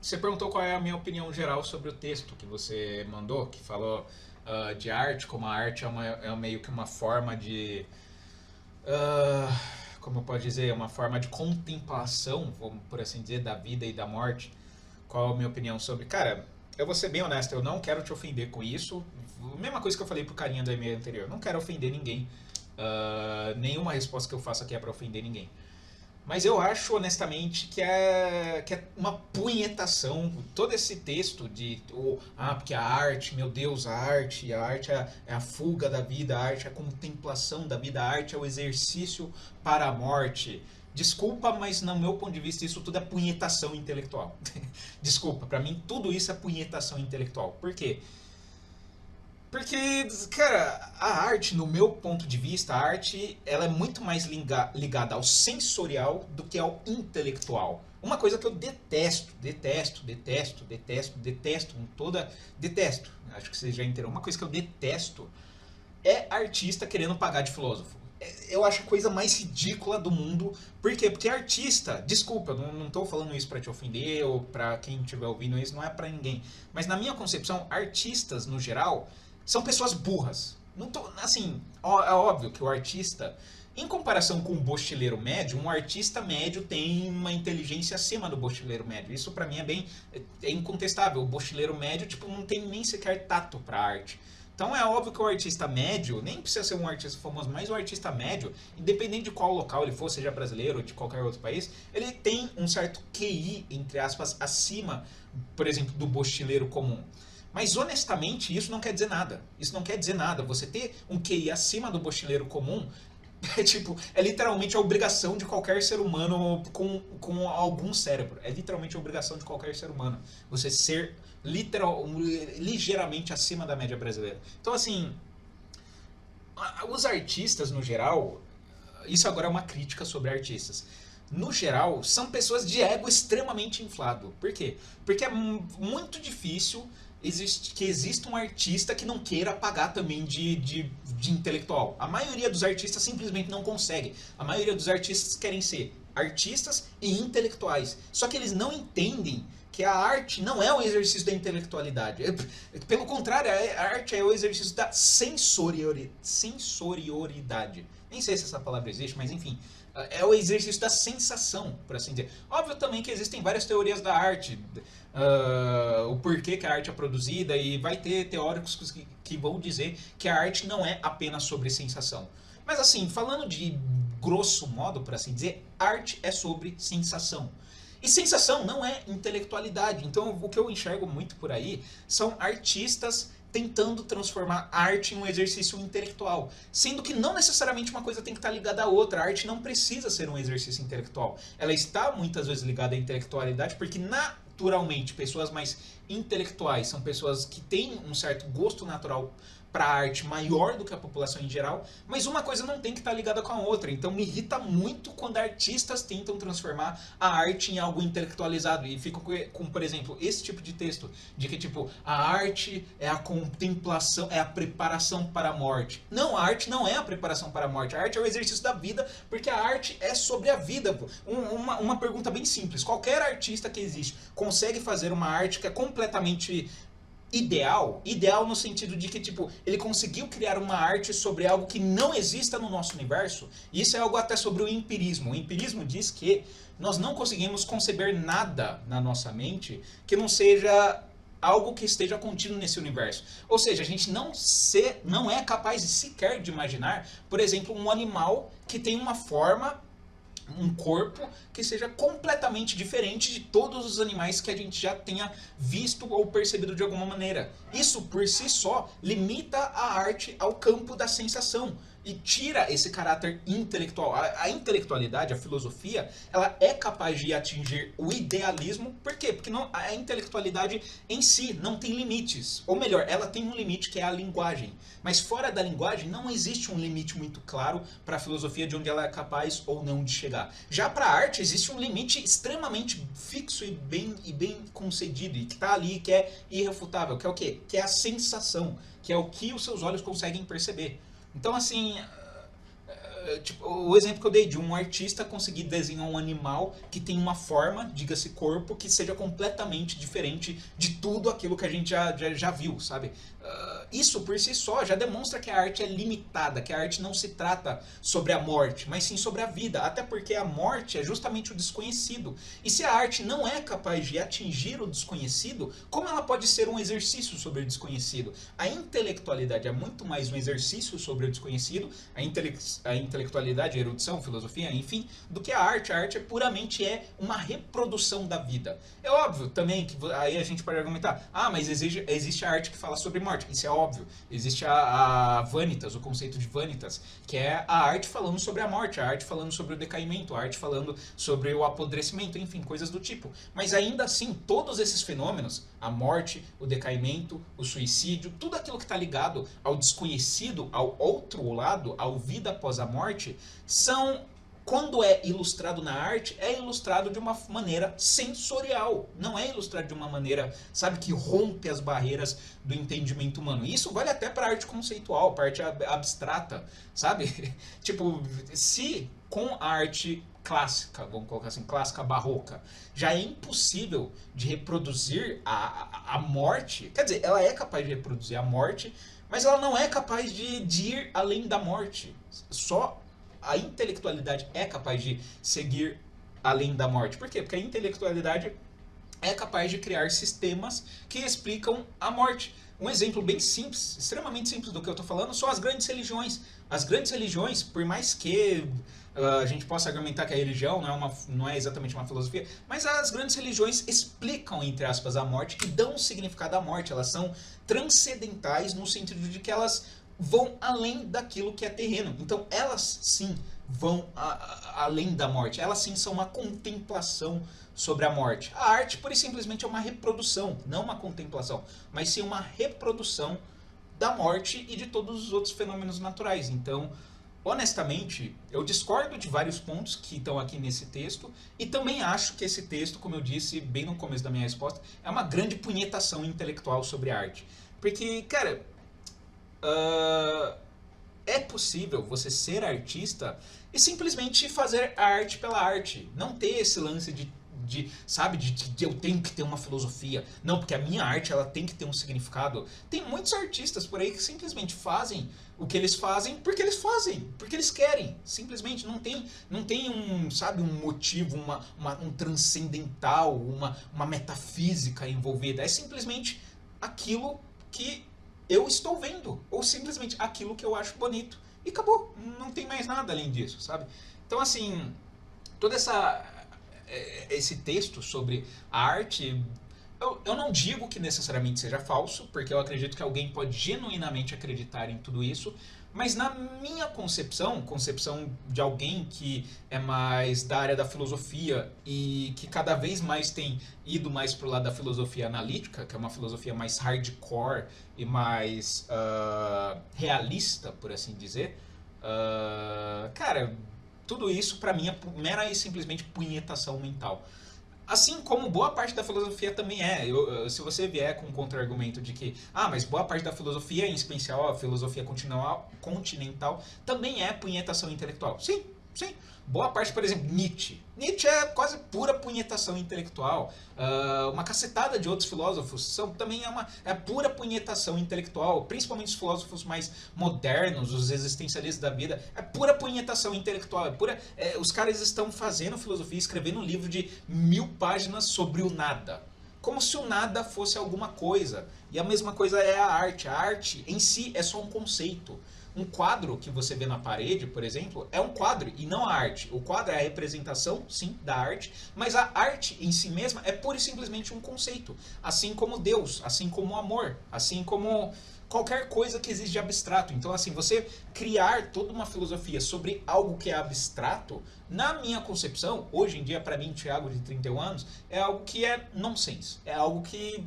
Você perguntou qual é a minha opinião geral sobre o texto que você mandou, que falou de arte, como a arte é meio que uma forma de. Como eu posso dizer? Uma forma de contemplação, vamos por assim dizer, da vida e da morte. Qual a minha opinião sobre. Cara, eu vou ser bem honesto, eu não quero te ofender com isso. Mesma coisa que eu falei pro carinha do e-mail anterior, não quero ofender ninguém. Nenhuma resposta que eu faço aqui é pra ofender ninguém. Mas eu acho, honestamente, que é uma punhetação. Todo esse texto porque a arte, meu Deus, a arte é a fuga da vida, a arte é a contemplação da vida, a arte é o exercício para a morte. Desculpa, mas no meu ponto de vista isso tudo é punhetação intelectual. Desculpa, pra mim tudo isso é punhetação intelectual. Por quê? Porque, cara, a arte, no meu ponto de vista, a arte ela é muito mais ligada ao sensorial do que ao intelectual. Uma coisa que eu detesto, detesto, acho que vocês já entenderam. Uma coisa que eu detesto é artista querendo pagar de filósofo. Eu acho a coisa mais ridícula do mundo. Por quê? Porque artista, desculpa, eu não tô falando isso pra te ofender ou pra quem estiver ouvindo isso, não é pra ninguém. Mas na minha concepção, artistas, no geral, são pessoas burras. Não tô, assim, é óbvio que o artista, em comparação com o bochileiro médio, um artista médio tem uma inteligência acima do bochileiro médio. Isso pra mim é incontestável. O bochileiro médio, tipo, não tem nem sequer tato pra arte. Então é óbvio que o artista médio, nem precisa ser um artista famoso, mas o artista médio, independente de qual local ele for, seja brasileiro ou de qualquer outro país, ele tem um certo QI, entre aspas, acima, por exemplo, do bochileiro comum. Mas honestamente, isso não quer dizer nada. Isso não quer dizer nada. Você ter um QI acima do bochileiro comum é literalmente a obrigação de qualquer ser humano com algum cérebro. É literalmente a obrigação de qualquer ser humano. Você ser ligeiramente acima da média brasileira. Então, assim, os artistas, no geral, isso agora é uma crítica sobre artistas. No geral, são pessoas de ego extremamente inflado. Por quê? Porque é muito difícil que exista um artista que não queira pagar também de intelectual. A maioria dos artistas simplesmente não consegue. A maioria dos artistas querem ser artistas e intelectuais. Só que eles não entendem que a arte não é o exercício da intelectualidade. Pelo contrário, a arte é o exercício da sensorioridade. Nem sei se essa palavra existe, mas enfim. É o exercício da sensação, por assim dizer. Óbvio também que existem várias teorias da arte, o porquê que a arte é produzida, e vai ter teóricos que vão dizer que a arte não é apenas sobre sensação. Mas assim, falando de grosso modo, por assim dizer, arte é sobre sensação. E sensação não é intelectualidade. Então o que eu enxergo muito por aí são artistas tentando transformar a arte em um exercício intelectual. Sendo que não necessariamente uma coisa tem que estar ligada à outra. A arte não precisa ser um exercício intelectual. Ela está muitas vezes ligada à intelectualidade porque naturalmente pessoas mais intelectuais são pessoas que têm um certo gosto natural para a arte maior do que a população em geral, mas uma coisa não tem que estar ligada com a outra. Então me irrita muito quando artistas tentam transformar a arte em algo intelectualizado e ficam com, por exemplo, esse tipo de texto, de que tipo, a arte é a contemplação, é a preparação para a morte. Não, a arte não é a preparação para a morte, a arte é o exercício da vida, porque a arte é sobre a vida. Uma pergunta bem simples, qualquer artista que existe consegue fazer uma arte que é completamente ideal no sentido de que, tipo, ele conseguiu criar uma arte sobre algo que não exista no nosso universo. E isso é algo até sobre o empirismo. O empirismo diz que nós não conseguimos conceber nada na nossa mente que não seja algo que esteja contido nesse universo. Ou seja, a gente não é capaz sequer de imaginar, por exemplo, um animal que tem uma forma, um corpo que seja completamente diferente de todos os animais que a gente já tenha visto ou percebido de alguma maneira. Isso por si só limita a arte ao campo da sensação e tira esse caráter intelectual. A intelectualidade, a filosofia, ela é capaz de atingir o idealismo. Por quê? Porque a intelectualidade em si não tem limites. Ou melhor, ela tem um limite que é a linguagem. Mas fora da linguagem não existe um limite muito claro para a filosofia de onde ela é capaz ou não de chegar. Já para a arte existe um limite extremamente fixo e bem concedido e que está ali, que é irrefutável, que é o quê? Que é a sensação, que é o que os seus olhos conseguem perceber. Então, assim, tipo, o exemplo que eu dei de um artista conseguir desenhar um animal que tem uma forma, diga-se corpo, que seja completamente diferente de tudo aquilo que a gente já viu, sabe? Isso por si só já demonstra que a arte é limitada, que a arte não se trata sobre a morte, mas sim sobre a vida, até porque a morte é justamente o desconhecido. E se a arte não é capaz de atingir o desconhecido, como ela pode ser um exercício sobre o desconhecido? A intelectualidade é muito mais um exercício sobre o desconhecido, a intelectualidade, a erudição, filosofia, enfim, do que a arte. A arte puramente é uma reprodução da vida. É óbvio também que aí a gente pode argumentar, mas existe a arte que fala sobre morte. Isso é óbvio. Existe a vanitas, o conceito de vanitas, que é a arte falando sobre a morte, a arte falando sobre o decaimento, a arte falando sobre o apodrecimento, enfim, coisas do tipo. Mas ainda assim, todos esses fenômenos, a morte, o decaimento, o suicídio, tudo aquilo que está ligado ao desconhecido, ao outro lado, ao vida após a morte, são, quando é ilustrado na arte, é ilustrado de uma maneira sensorial. Não é ilustrado de uma maneira, sabe, que rompe as barreiras do entendimento humano. E isso vale até para arte conceitual, para arte abstrata, sabe? Tipo, se com a arte clássica, vamos colocar assim, clássica barroca, já é impossível de reproduzir a morte, quer dizer, ela é capaz de reproduzir a morte, mas ela não é capaz de ir além da morte. Só a intelectualidade é capaz de seguir além da morte. Por quê? Porque a intelectualidade é capaz de criar sistemas que explicam a morte. Um exemplo bem simples, extremamente simples do que eu estou falando, são as grandes religiões. As grandes religiões, por mais que a gente possa argumentar que a religião não é exatamente uma filosofia, mas as grandes religiões explicam, entre aspas, a morte e dão um significado à morte. Elas são transcendentais no sentido de que elas vão além daquilo que é terreno. Então elas sim vão além da morte. Elas sim são uma contemplação sobre a morte. A arte, pura e simplesmente, é uma reprodução, não uma contemplação, mas sim uma reprodução da morte e de todos os outros fenômenos naturais. Então, honestamente, eu discordo de vários pontos que estão aqui nesse texto e também acho que esse texto, como eu disse bem no começo da minha resposta, é uma grande punhetação intelectual sobre a arte. Porque, cara, é possível você ser artista e simplesmente fazer arte pela arte. Não ter esse lance sabe, de eu tenho que ter uma filosofia. Não, porque a minha arte ela tem que ter um significado. Tem muitos artistas por aí que simplesmente fazem o que eles fazem, porque eles querem. Simplesmente não tem um, sabe, um motivo, um transcendental, uma metafísica envolvida. É simplesmente aquilo que eu estou vendo, ou simplesmente aquilo que eu acho bonito. E acabou, não tem mais nada além disso, sabe? Então, assim, toda esse texto sobre a arte, eu não digo que necessariamente seja falso, porque eu acredito que alguém pode genuinamente acreditar em tudo isso, mas na minha concepção de alguém que é mais da área da filosofia e que cada vez mais tem ido mais pro lado da filosofia analítica, que é uma filosofia mais hardcore e mais realista, por assim dizer, cara, tudo isso pra mim é mera e simplesmente punhetação mental. Assim como boa parte da filosofia também é. Se você vier com um contra-argumento de que, mas boa parte da filosofia, em especial a filosofia continental, também é punhetação intelectual. Sim, sim. Boa parte, por exemplo, Nietzsche. Nietzsche é quase pura punhetação intelectual. Uma cacetada de outros filósofos também é pura punhetação intelectual. Principalmente os filósofos mais modernos, os existencialistas da vida. É pura punhetação intelectual. Os caras estão fazendo filosofia, escrevendo um livro de 1000 páginas sobre o nada. Como se o nada fosse alguma coisa. E a mesma coisa é a arte. A arte em si é só um conceito. Um quadro que você vê na parede, por exemplo, é um quadro e não a arte. O quadro é a representação, sim, da arte, mas a arte em si mesma é pura e simplesmente um conceito. Assim como Deus, assim como o amor, assim como qualquer coisa que existe de abstrato. Então, assim, você criar toda uma filosofia sobre algo que é abstrato, na minha concepção, hoje em dia, para mim, Thiago, de 31 anos, é algo que é nonsense. É algo que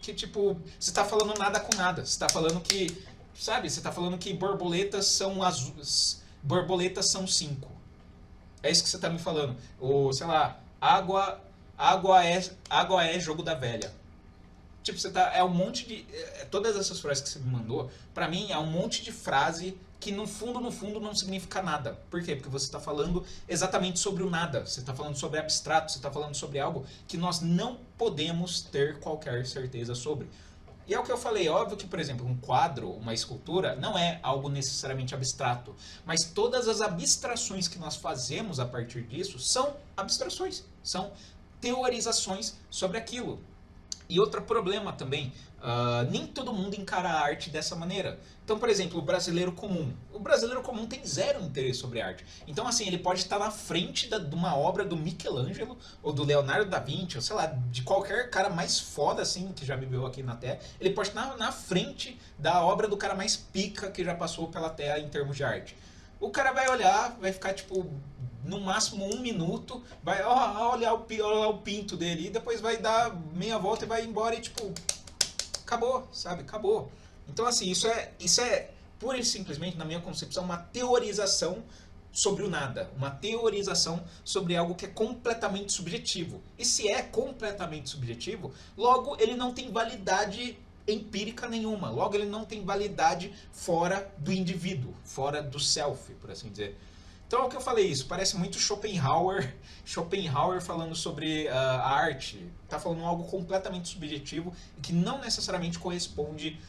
tipo, você está falando nada com nada. Você está falando que, sabe, você está falando que borboletas são azuis, borboletas são 5. É isso que você está me falando. Ou, sei lá, água é jogo da velha. Tipo, é um monte de, todas essas frases que você me mandou, pra mim é um monte de frase que no fundo não significa nada. Por quê? Porque você está falando exatamente sobre o nada. Você está falando sobre abstrato, você está falando sobre algo que nós não podemos ter qualquer certeza sobre. E é o que eu falei, óbvio que, por exemplo, um quadro, uma escultura, não é algo necessariamente abstrato, mas todas as abstrações que nós fazemos a partir disso são abstrações, são teorizações sobre aquilo. E outro problema também, nem todo mundo encara a arte dessa maneira. Então, por exemplo, o brasileiro comum. O brasileiro comum tem zero interesse sobre arte. Então, assim, ele pode estar na frente de uma obra do Michelangelo, ou do Leonardo da Vinci, ou sei lá, de qualquer cara mais foda, assim, que já viveu aqui na Terra. Ele pode estar na frente da obra do cara mais pica que já passou pela Terra em termos de arte. O cara vai olhar, vai ficar, tipo, no máximo 1 minuto, vai olhar o pinto dele, e depois vai dar meia volta e vai embora e, tipo, acabou, sabe? Acabou. Então, assim, isso é pura e simplesmente, na minha concepção, uma teorização sobre o nada. Uma teorização sobre algo que é completamente subjetivo. E se é completamente subjetivo, logo ele não tem validade empírica nenhuma. Logo ele não tem validade fora do indivíduo, fora do self, por assim dizer. Então é o que eu falei isso, parece muito Schopenhauer falando sobre a arte, tá falando algo completamente subjetivo e que não necessariamente corresponde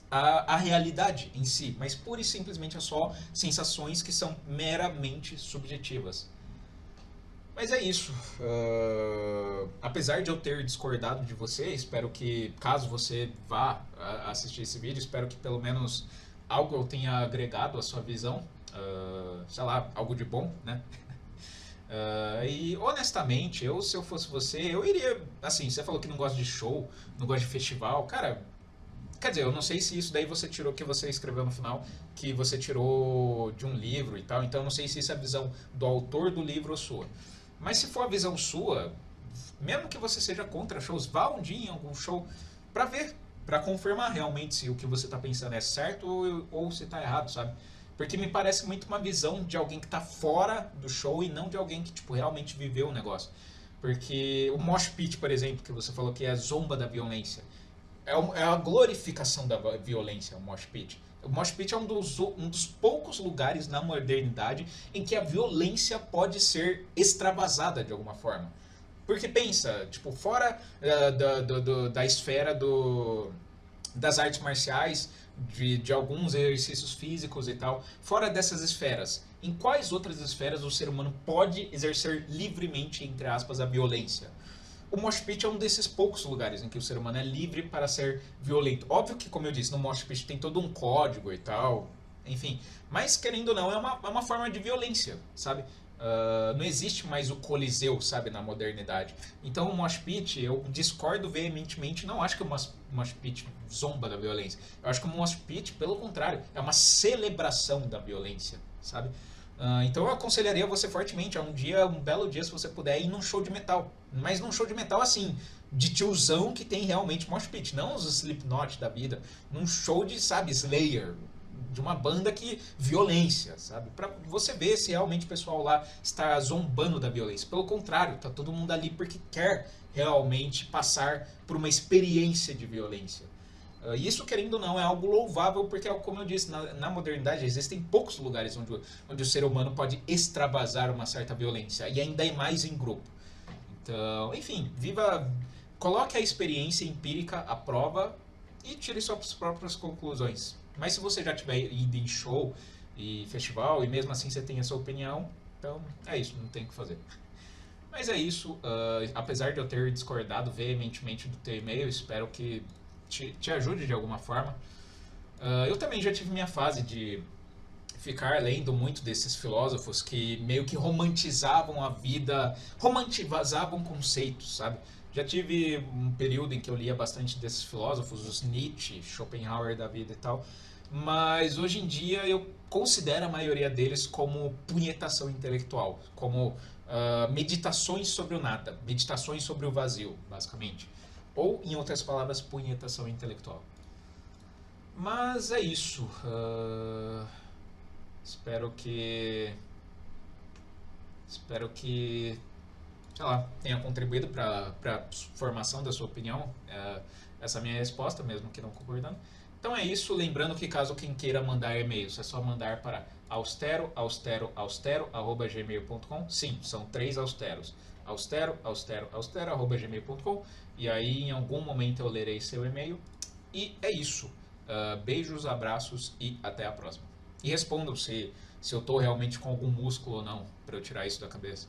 à realidade em si, mas pura e simplesmente é só sensações que são meramente subjetivas. Mas é isso. Apesar de eu ter discordado de você, espero que, caso você vá assistir esse vídeo, espero que pelo menos algo eu tenha agregado à sua visão. Sei lá, algo de bom, né? E honestamente, se eu fosse você, eu iria. Assim, você falou que não gosta de show, não gosta de festival. Cara, quer dizer, eu não sei se isso daí você tirou que você escreveu no final, que você tirou de um livro e tal, então eu não sei se isso é a visão do autor do livro ou sua. Mas se for a visão sua, mesmo que você seja contra shows, vá um dia em algum show pra ver, pra confirmar realmente se o que você tá pensando é certo ou se tá errado, sabe? Porque me parece muito uma visão de alguém que tá fora do show e não de alguém que, tipo, realmente viveu o negócio. Porque o mosh pit, por exemplo, que você falou que é a zomba da violência, é a glorificação da violência, o mosh pit. O mosh pit é um dos poucos lugares na modernidade em que a violência pode ser extravasada de alguma forma. Porque pensa, tipo, fora da esfera das artes marciais, de alguns exercícios físicos e tal, fora dessas esferas, em quais outras esferas o ser humano pode exercer livremente, entre aspas, a violência? O mosh pit é um desses poucos lugares em que o ser humano é livre para ser violento. Óbvio que, como eu disse, no mosh pit tem todo um código e tal, enfim. Mas, querendo ou não, é uma forma de violência, sabe? Não existe mais o coliseu, sabe, na modernidade. Então o mosh pit, eu discordo veementemente, não acho que o mosh pit zomba da violência. Eu acho que o mosh pit, pelo contrário, é uma celebração da violência, sabe? Então eu aconselharia você fortemente a um belo dia, se você puder, ir num show de metal. Mas num show de metal assim, de tiozão que tem realmente mosh pit, não os Slipknot da vida. Num show de, sabe, Slayer, de uma banda que violência, sabe? Pra você ver se realmente o pessoal lá está zombando da violência. Pelo contrário, tá todo mundo ali porque quer realmente passar por uma experiência de violência. Isso, querendo ou não, é algo louvável, porque, como eu disse, na modernidade existem poucos lugares onde o ser humano pode extravasar uma certa violência, e ainda é mais em grupo. Então, enfim, coloque a experiência empírica à prova e tire suas próprias conclusões. Mas se você já tiver ido em show e festival, e mesmo assim você tem a sua opinião, então é isso, não tem o que fazer. Mas é isso, apesar de eu ter discordado veementemente do teu e-mail, espero que te ajude de alguma forma. Eu também já tive minha fase de ficar lendo muito desses filósofos que meio que romantizavam a vida, romantizavam conceitos, sabe? Já tive um período em que eu lia bastante desses filósofos, os Nietzsche, Schopenhauer da vida e tal, mas hoje em dia eu considero a maioria deles como punhetação intelectual, como meditações sobre o nada, meditações sobre o vazio, basicamente. Ou, em outras palavras, punhetação intelectual. Mas é isso. Espero que. Espero que. Sei lá, tenha contribuído para a formação da sua opinião. Essa é a minha resposta, mesmo que não concordando. Então é isso. Lembrando que caso quem queira mandar e-mails, é só mandar para austero@gmail.com. Sim, são 3 austeros. Austero@gmail.com. E aí, em algum momento, eu lerei seu e-mail. E é isso. Beijos, abraços e até a próxima. E respondam se eu tô realmente com algum músculo ou não, para eu tirar isso da cabeça.